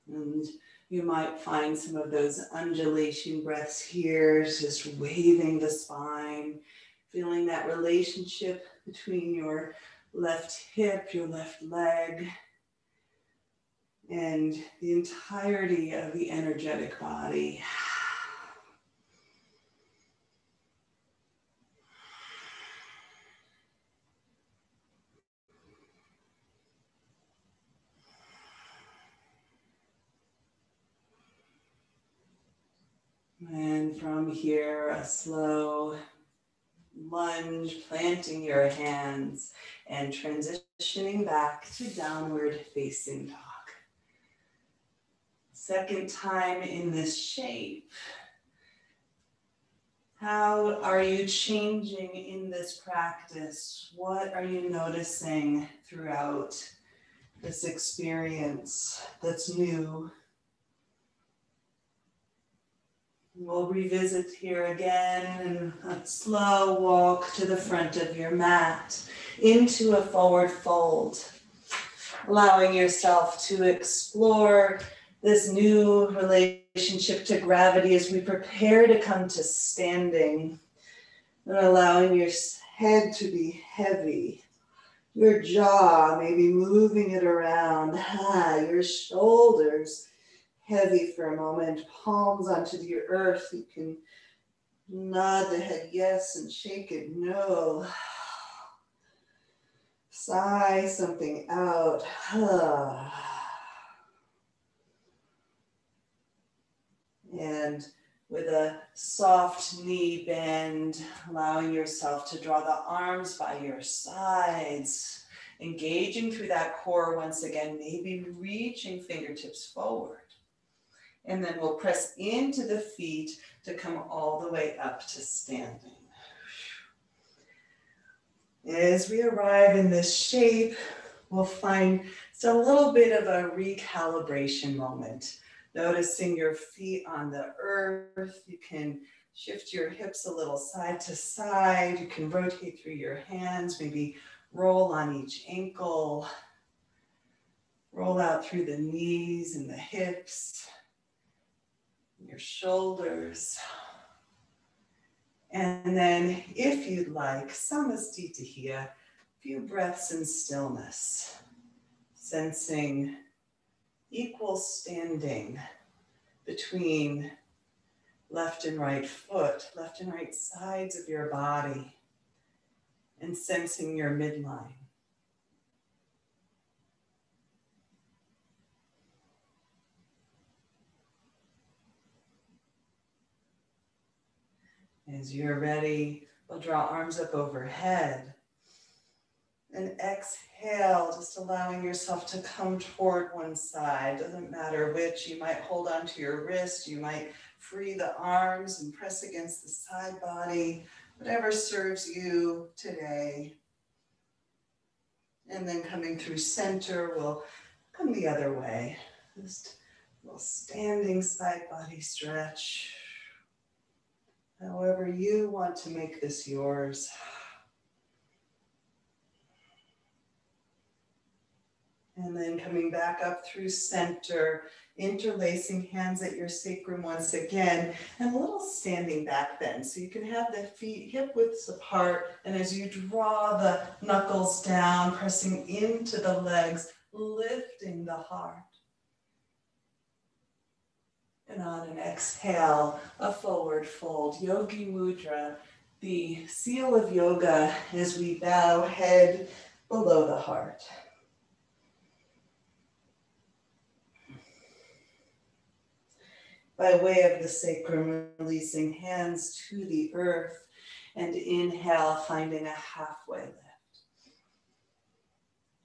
And you might find some of those undulation breaths here, just waving the spine. Feeling that relationship between your left hip, your left leg, and the entirety of the energetic body. And from here, a slow lunge, planting your hands and transitioning back to downward facing dog. Second time in this shape. How are you changing in this practice? What are you noticing throughout this experience that's new? We'll revisit here again, a slow walk to the front of your mat, into a forward fold, allowing yourself to explore this new relationship to gravity as we prepare to come to standing, and allowing your head to be heavy, your jaw maybe moving it around, your shoulders heavy for a moment, palms onto the earth. You can nod the head yes and shake it no. Sigh something out. And with a soft knee bend, allowing yourself to draw the arms by your sides, engaging through that core once again, maybe reaching fingertips forward. And then we'll press into the feet to come all the way up to standing. As we arrive in this shape, we'll find it's a little bit of a recalibration moment. Noticing your feet on the earth. You can shift your hips a little side to side. You can rotate through your hands, maybe roll on each ankle. Roll out through the knees and the hips, your shoulders. And then, if you'd like, samastita here, a few breaths in stillness, sensing equal standing between left and right foot, left and right sides of your body, and sensing your midline. As you're ready, we'll draw arms up overhead. And exhale, just allowing yourself to come toward one side. Doesn't matter which. You might hold onto your wrist. You might free the arms and press against the side body. Whatever serves you today. And then coming through center, we'll come the other way. Just a little standing side body stretch. However you want to make this yours. And then coming back up through center, interlacing hands at your sacrum once again, and a little standing back bend. So you can have the feet hip widths apart, and as you draw the knuckles down, pressing into the legs, lifting the heart. And on an exhale, a forward fold, Yogi Mudra, the seal of yoga as we bow head below the heart. By way of the sacrum, releasing hands to the earth, and inhale, finding a halfway lift.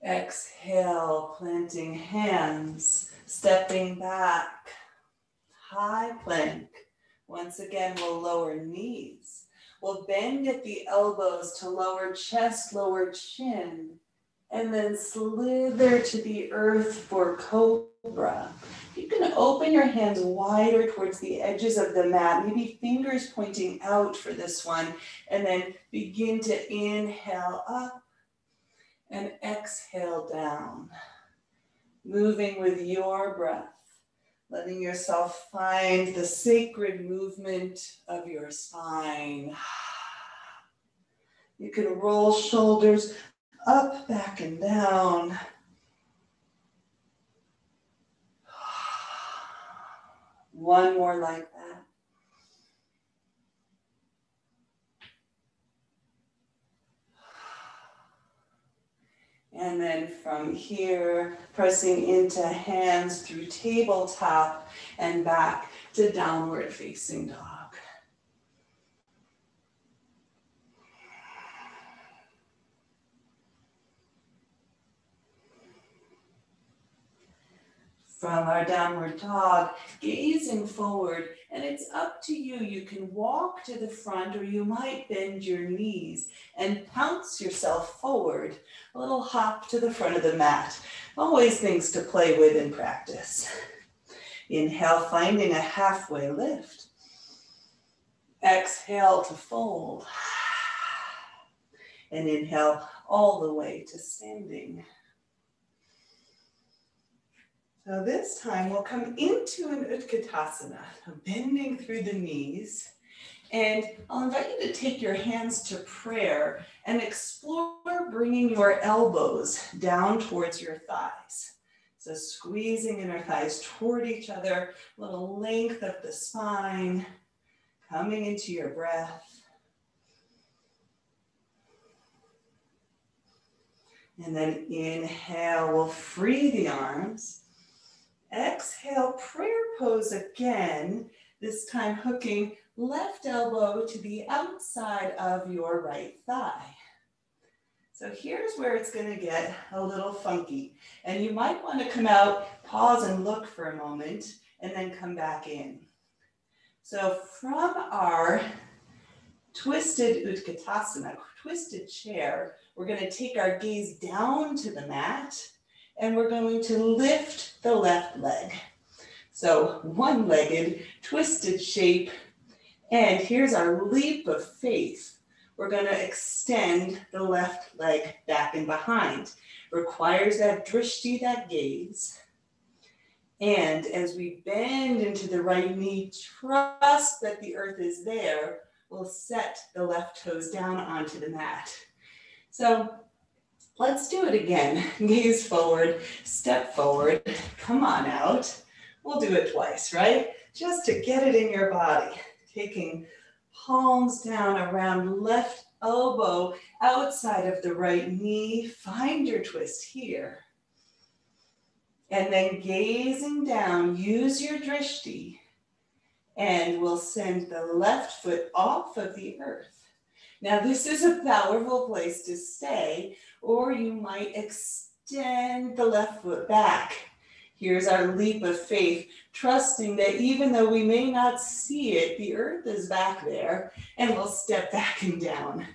Exhale, planting hands, stepping back, high plank. Once again, we'll lower knees. We'll bend at the elbows to lower chest, lower chin, and then slither to the earth for cobra. You can open your hands wider towards the edges of the mat, maybe fingers pointing out for this one, and then begin to inhale up and exhale down. Moving with your breath, letting yourself find the sacred movement of your spine. You can roll shoulders up, back, and down. One more like that. And then from here, pressing into hands through tabletop and back to downward facing dog. From our downward dog, gazing forward, and it's up to you. You can walk to the front, or you might bend your knees and pounce yourself forward. A little hop to the front of the mat. Always things to play with in practice. Inhale, finding a halfway lift. Exhale to fold. And inhale all the way to standing. So this time we'll come into an Utkatasana, bending through the knees. And I'll invite you to take your hands to prayer and explore bringing your elbows down towards your thighs. So squeezing inner thighs toward each other, a little length of the spine, coming into your breath. And then inhale, we'll free the arms. Exhale, prayer pose again, this time hooking left elbow to the outside of your right thigh. So here's where it's going to get a little funky. And you might want to come out, pause and look for a moment, and then come back in. So from our twisted Utkatasana, twisted chair, we're going to take our gaze down to the mat, and we're going to lift the left leg. So one-legged, twisted shape. And here's our leap of faith. We're going to extend the left leg back and behind. requires that drishti, that gaze. And as we bend into the right knee, trust that the earth is there. We'll set the left toes down onto the mat. So let's do it again. Gaze forward, step forward, come on out. We'll do it twice, right? Just to get it in your body. Taking palms down around left elbow, outside of the right knee. Find your twist here. And then gazing down, use your drishti, and we'll send the left foot off of the earth. Now this is a powerful place to stay, or you might extend the left foot back. Here's our leap of faith, trusting that even though we may not see it, the earth is back there, and we'll step back and down.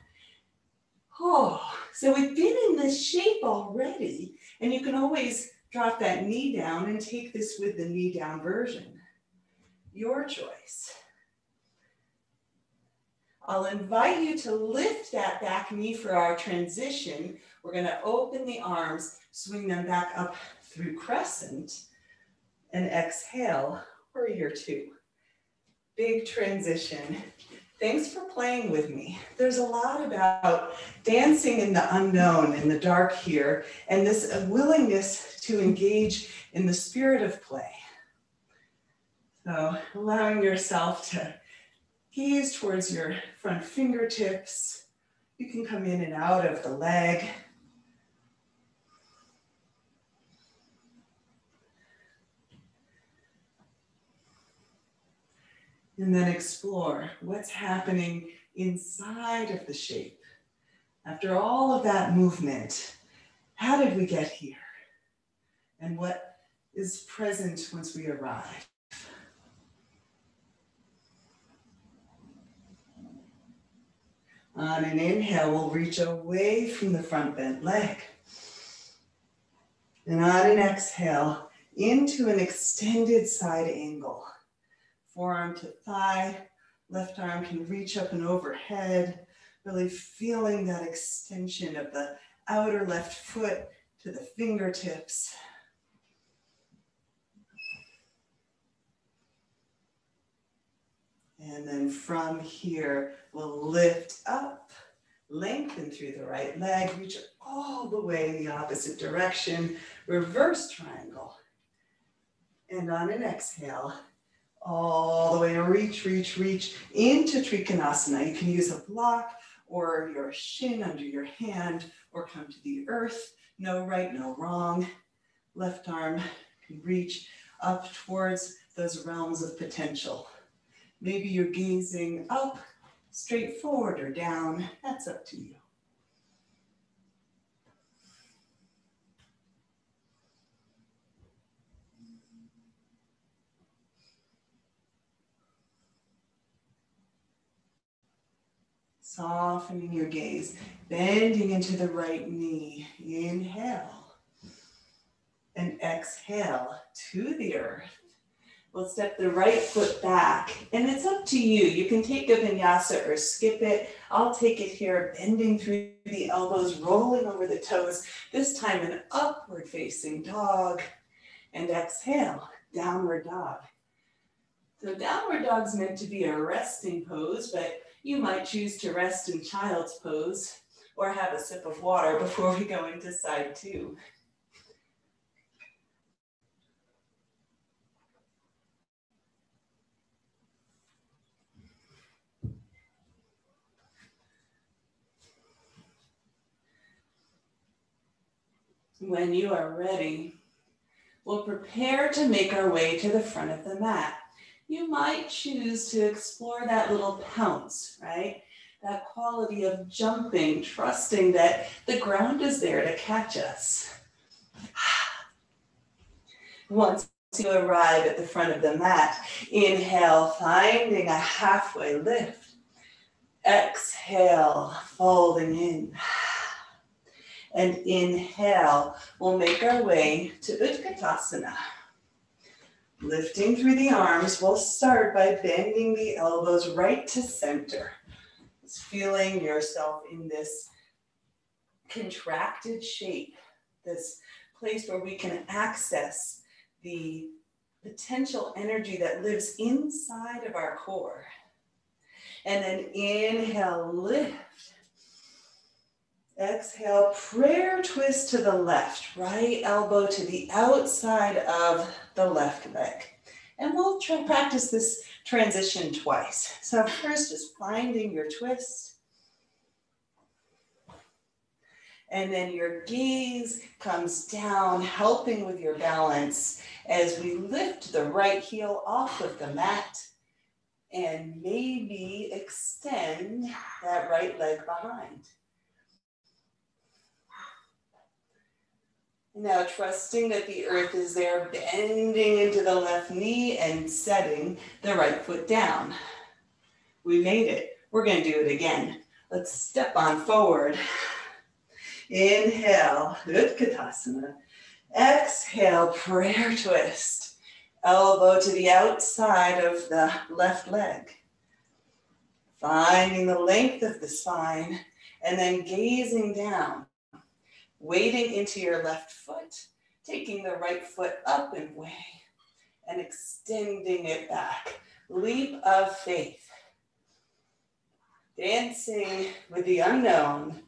Oh, so we've been in this shape already, and you can always drop that knee down and take this with the knee down version. Your choice. I'll invite you to lift that back knee for our transition. We're going to open the arms, swing them back up through crescent, and exhale, warrior two. Big transition. Thanks for playing with me. There's a lot about dancing in the unknown, in the dark here, and this willingness to engage in the spirit of play. So allowing yourself to gaze towards your front fingertips. You can come in and out of the leg. And then explore what's happening inside of the shape. After all of that movement, how did we get here? And what is present once we arrive? On an inhale, we'll reach away from the front bent leg. And on an exhale, into an extended side angle. Forearm to thigh, left arm can reach up and overhead, really feeling that extension of the outer left foot to the fingertips. And then from here, we'll lift up, lengthen through the right leg, reach all the way in the opposite direction, reverse triangle. And on an exhale, all the way, reach, reach, reach into Trikonasana. You can use a block or your shin under your hand or come to the earth. No right, no wrong. Left arm can reach up towards those realms of potential. Maybe you're gazing up, straight forward or down. That's up to you. Softening your gaze, bending into the right knee. Inhale and exhale to the earth. We'll step the right foot back, and it's up to you. You can take a vinyasa or skip it. I'll take it here, bending through the elbows, rolling over the toes, this time an upward facing dog, and exhale, downward dog. So downward dog's meant to be a resting pose, but you might choose to rest in child's pose or have a sip of water before we go into side two. When you are ready, we'll prepare to make our way to the front of the mat. You might choose to explore that little pounce, right? That quality of jumping, trusting that the ground is there to catch us. Once you arrive at the front of the mat, inhale, finding a halfway lift. Exhale, folding in. And inhale, we'll make our way to Utkatasana. Lifting through the arms, we'll start by bending the elbows right to center. It's feeling yourself in this contracted shape. this place where we can access the potential energy that lives inside of our core. And then inhale, lift. Exhale, prayer twist to the left, right elbow to the outside of the left leg. And we'll practice this transition twice. So first, just finding your twist. And then your gaze comes down, helping with your balance as we lift the right heel off of the mat and maybe extend that right leg behind. Now trusting that the earth is there, bending into the left knee and setting the right foot down. We made it. We're going to do it again. Let's step on forward. Inhale, Utkatasana. Exhale, prayer twist. Elbow to the outside of the left leg. Finding the length of the spine and then gazing down. Wading into your left foot, taking the right foot up and away, and extending it back. Leap of faith. Dancing with the unknown,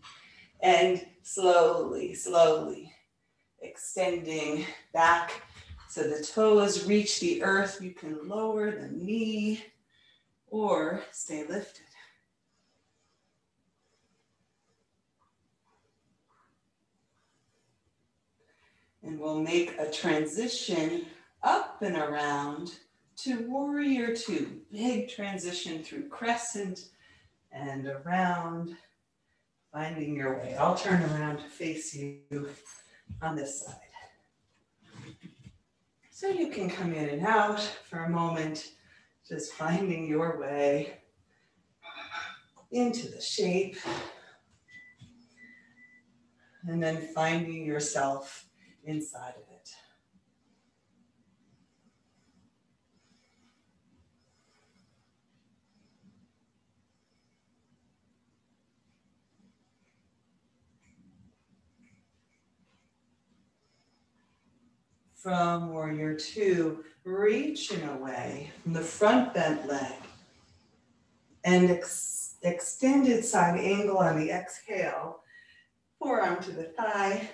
and slowly, slowly extending back so the toes reach the earth. You can lower the knee or stay lifted. And we'll make a transition up and around to warrior two. Big transition through crescent and around, finding your way. I'll turn around to face you on this side. So you can come in and out for a moment, just finding your way into the shape. And then finding yourself inside of it. From warrior two, reaching away from the front bent leg and extended side angle on the exhale, forearm to the thigh.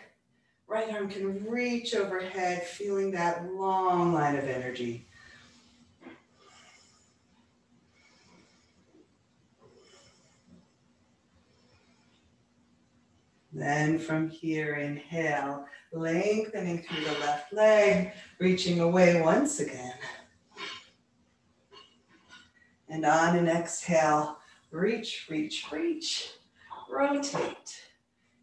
Right arm can reach overhead, feeling that long line of energy. Then from here, inhale, lengthening through the left leg, reaching away once again. And on an exhale, reach, reach, reach, rotate.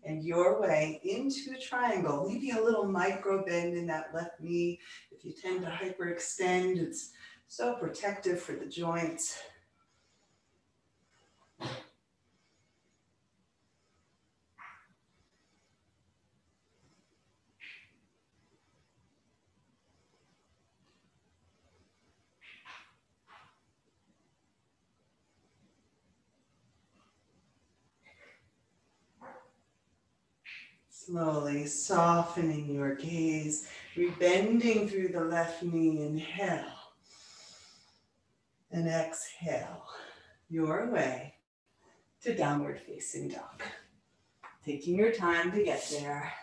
And your way into a triangle, maybe a little micro bend in that left knee. If you tend to hyperextend, it's so protective for the joints. Slowly softening your gaze, rebending through the left knee, inhale. And exhale your way to downward facing dog. Taking your time to get there.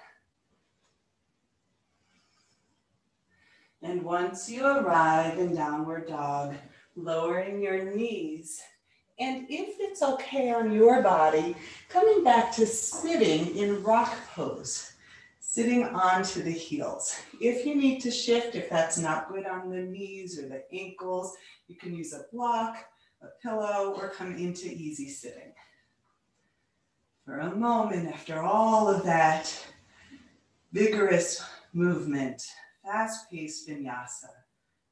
And once you arrive in downward dog, lowering your knees. And if it's okay on your body, coming back to sitting in rock pose, sitting onto the heels. If you need to shift, if that's not good on the knees or the ankles, you can use a block, a pillow, or come into easy sitting. For a moment, after all of that vigorous movement, fast-paced vinyasa,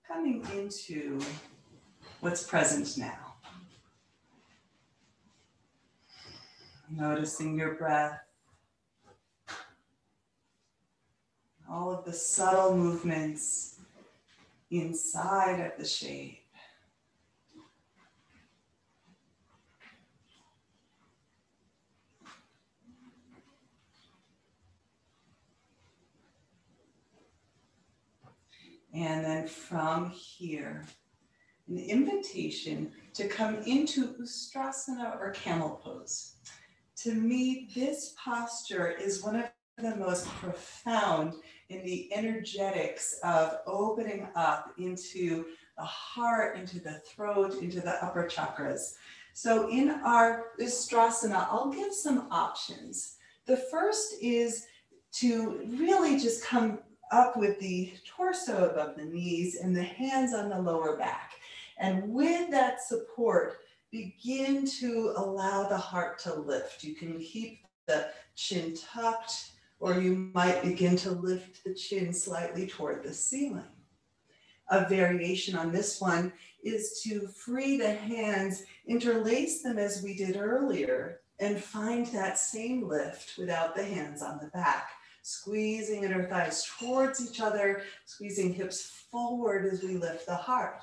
coming into what's present now. Noticing your breath, all of the subtle movements inside of the shape. And then from here, an invitation to come into Ustrasana or camel pose. To me, this posture is one of the most profound in the energetics of opening up into the heart, into the throat, into the upper chakras. So in our Ustrasana, I'll give some options. The first is to really just come up with the torso above the knees and the hands on the lower back. And with that support, begin to allow the heart to lift. You can keep the chin tucked, or you might begin to lift the chin slightly toward the ceiling. A variation on this one is to free the hands, interlace them as we did earlier, and find that same lift without the hands on the back. Squeezing inner thighs towards each other, squeezing hips forward as we lift the heart.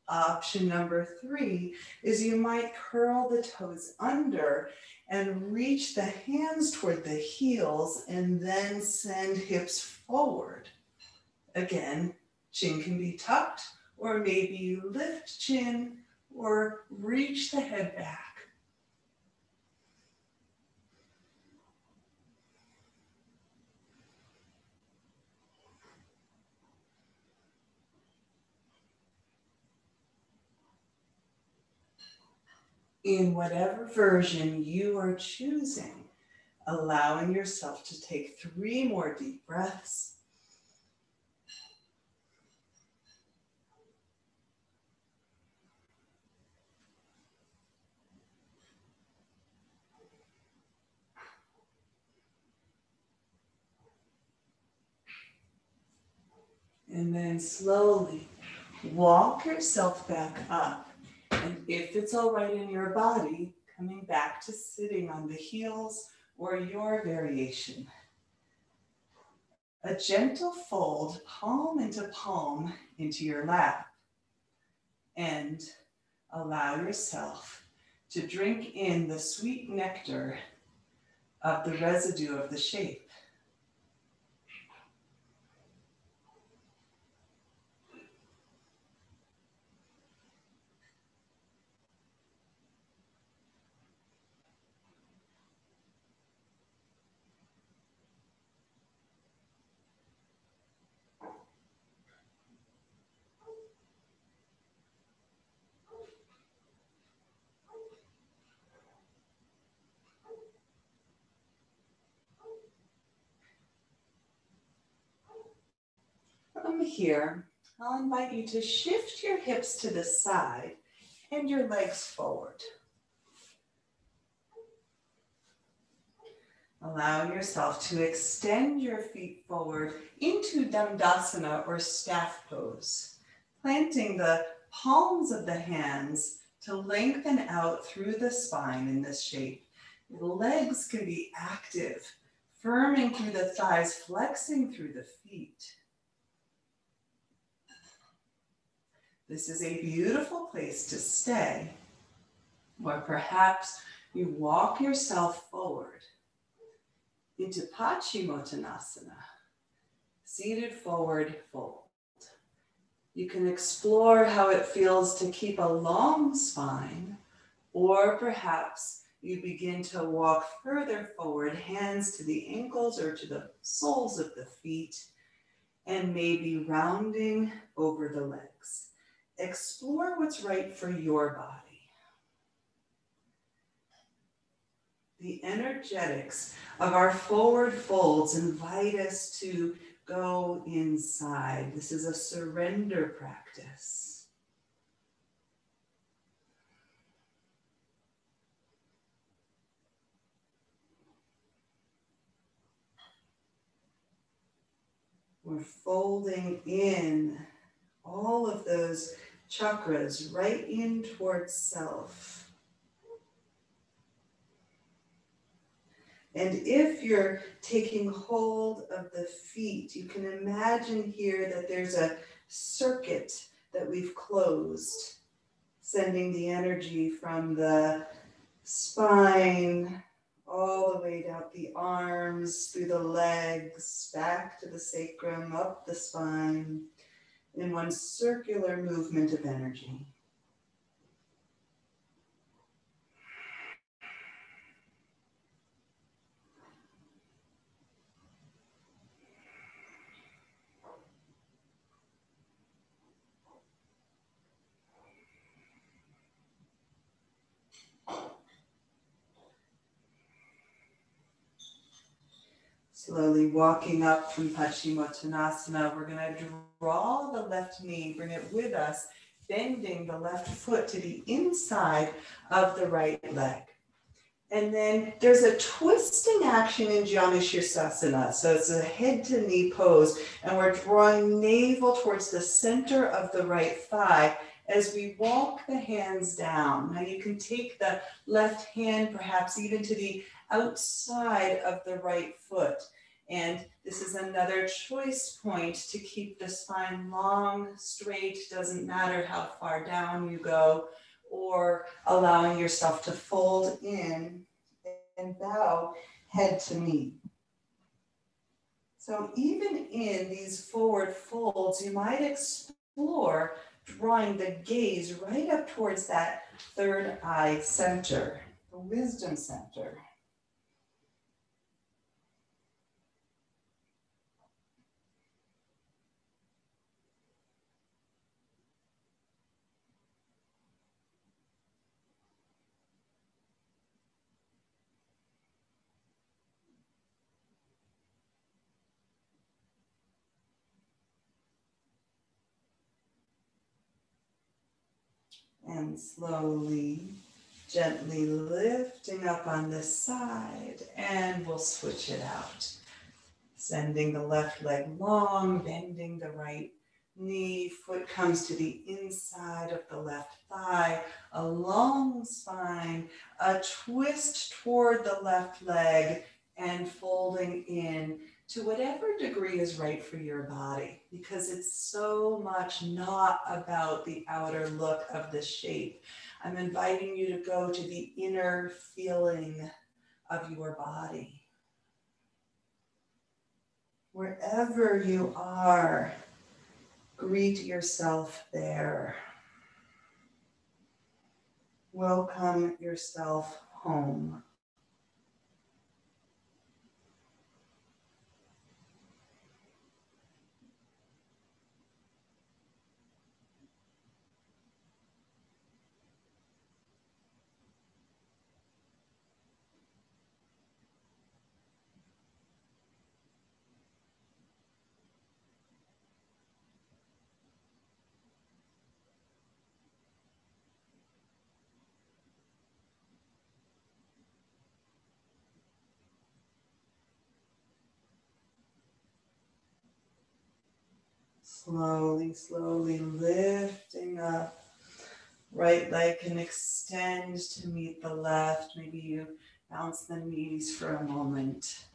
Option number 3 is you might curl the toes under and reach the hands toward the heels and then send hips forward. Again, chin can be tucked, or maybe you lift chin or reach the head back. In whatever version you are choosing, allowing yourself to take 3 more deep breaths. And then slowly walk yourself back up. And if it's all right in your body, coming back to sitting on the heels or your variation. A gentle fold, palm into palm into your lap. And allow yourself to drink in the sweet nectar of the residue of the shape. From here, I'll invite you to shift your hips to the side and your legs forward. Allow yourself to extend your feet forward into dandasana or staff pose, planting the palms of the hands to lengthen out through the spine in this shape. The legs can be active, firming through the thighs, flexing through the feet. This is a beautiful place to stay, or perhaps you walk yourself forward into Paschimottanasana, seated forward fold. You can explore how it feels to keep a long spine, or perhaps you begin to walk further forward, hands to the ankles or to the soles of the feet, and maybe rounding over the legs. Explore what's right for your body. The energetics of our forward folds invite us to go inside. This is a surrender practice. We're folding in all of those chakras right in towards self. And if you're taking hold of the feet, you can imagine here that there's a circuit that we've closed, sending the energy from the spine all the way down the arms, through the legs, back to the sacrum, up the spine, in one circular movement of energy. Slowly walking up from Paschimottanasana, we're going to draw the left knee, bring it with us, bending the left foot to the inside of the right leg. And then there's a twisting action in Janu Sirsasana. So it's a head to knee pose, and we're drawing navel towards the center of the right thigh as we walk the hands down. Now you can take the left hand perhaps even to the outside of the right foot. And this is another choice point to keep the spine long, straight, doesn't matter how far down you go, or allowing yourself to fold in and bow head to knee. So even in these forward folds, you might explore drawing the gaze right up towards that third eye center, the wisdom center. And slowly, gently lifting up on this side, and we'll switch it out. Sending the left leg long, bending the right knee, foot comes to the inside of the left thigh, a long spine, a twist toward the left leg, and folding in to whatever degree is right for your body, because it's so much not about the outer look of the shape. I'm inviting you to go to the inner feeling of your body. Wherever you are, greet yourself there. Welcome yourself home. Slowly, slowly lifting up. Right leg can extend to meet the left. Maybe you bounce the knees for a moment.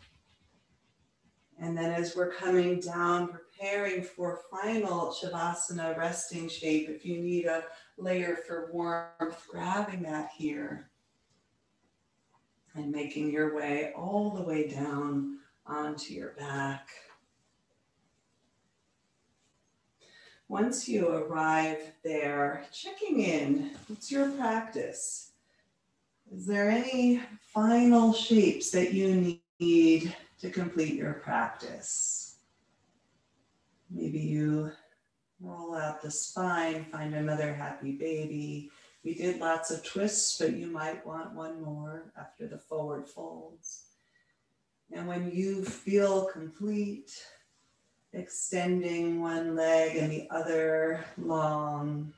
And then as we're coming down, preparing for final Shavasana resting shape, if you need a layer for warmth, grabbing that here and making your way all the way down onto your back. Once you arrive there, checking in, what's your practice? Is there any final shapes that you need to complete your practice? Maybe you roll out the spine, find another happy baby. We did lots of twists, but you might want one more after the forward folds. And when you feel complete, extending one leg and the other long,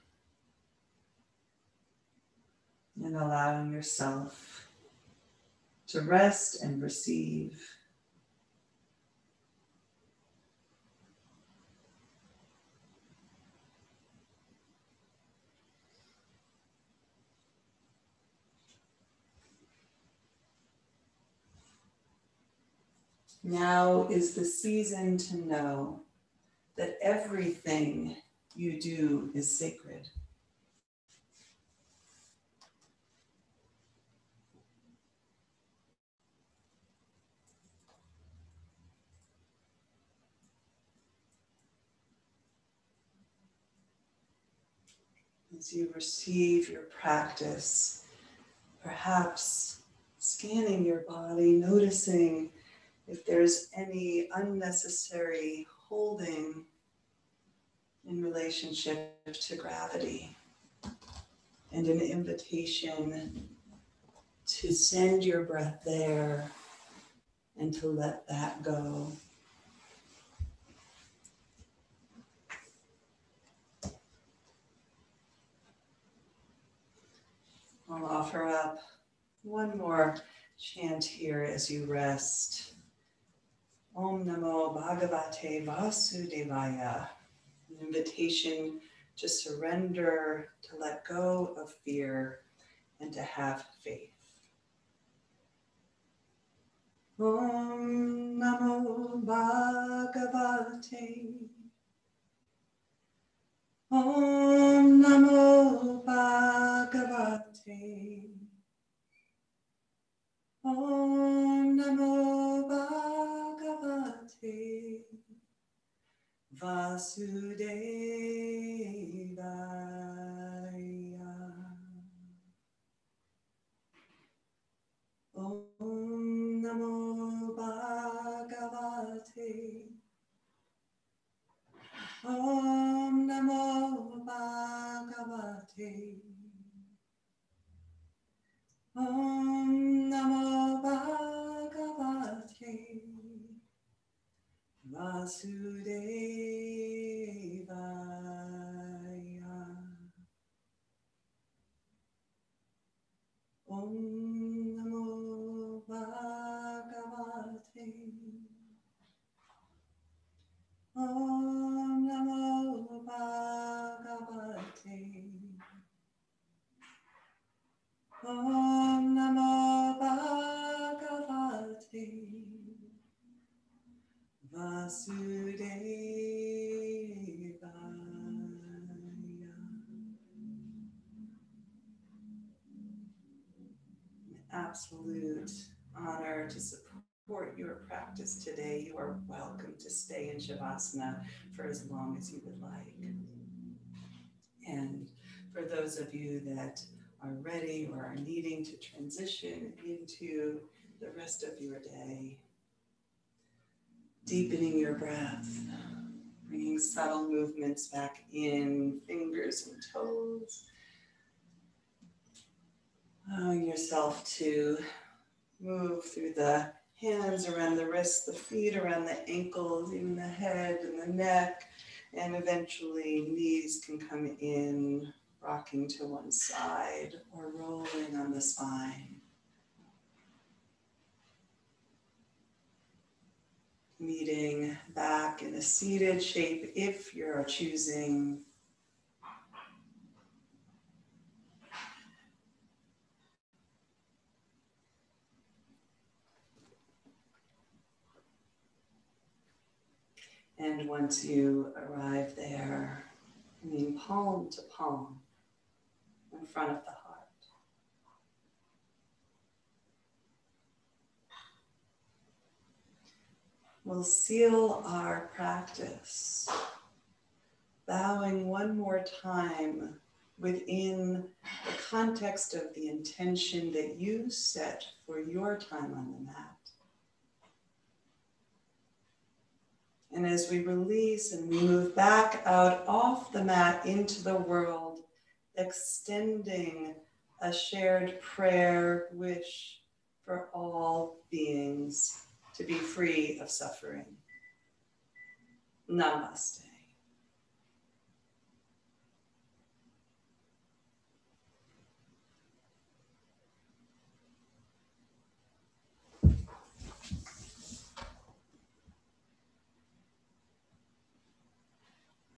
and allowing yourself to rest and receive. Now is the season to know that everything you do is sacred. As you receive your practice, perhaps scanning your body, noticing if there's any unnecessary holding in relationship to gravity, and an invitation to send your breath there and to let that go. I'll offer up one more chant here as you rest. Om Namo Bhagavate Vasudevaya. An invitation to surrender, to let go of fear, and to have faith. Om Namo Bhagavate. Om Namo Bhagavate. Om Namo Bhagavate Vasudevaya. Om Namo Bhagavate. Om Namo Bhagavate. Om Namo Bhagavate Vasudevaya. Om Namo Bhagavate. Om Namo Bhagavate. Om Namo Bhagavate Vasudevaya. An absolute honor to support your practice today. You are welcome to stay in Shavasana for as long as you would like. And for those of you that are ready or are needing to transition into the rest of your day, deepening your breath, bringing subtle movements back in, fingers and toes. Allowing yourself to move through the hands around the wrists, the feet around the ankles, even the head and the neck, and eventually knees can come in, rocking to one side or rolling on the spine. Meeting back in a seated shape if you're choosing. And once you arrive there, bringing palm to palm in front of the heart. We'll seal our practice, bowing one more time within the context of the intention that you set for your time on the mat. And as we release and we move back out off the mat into the world, extending a shared prayer, wish for all beings to be free of suffering. Namaste.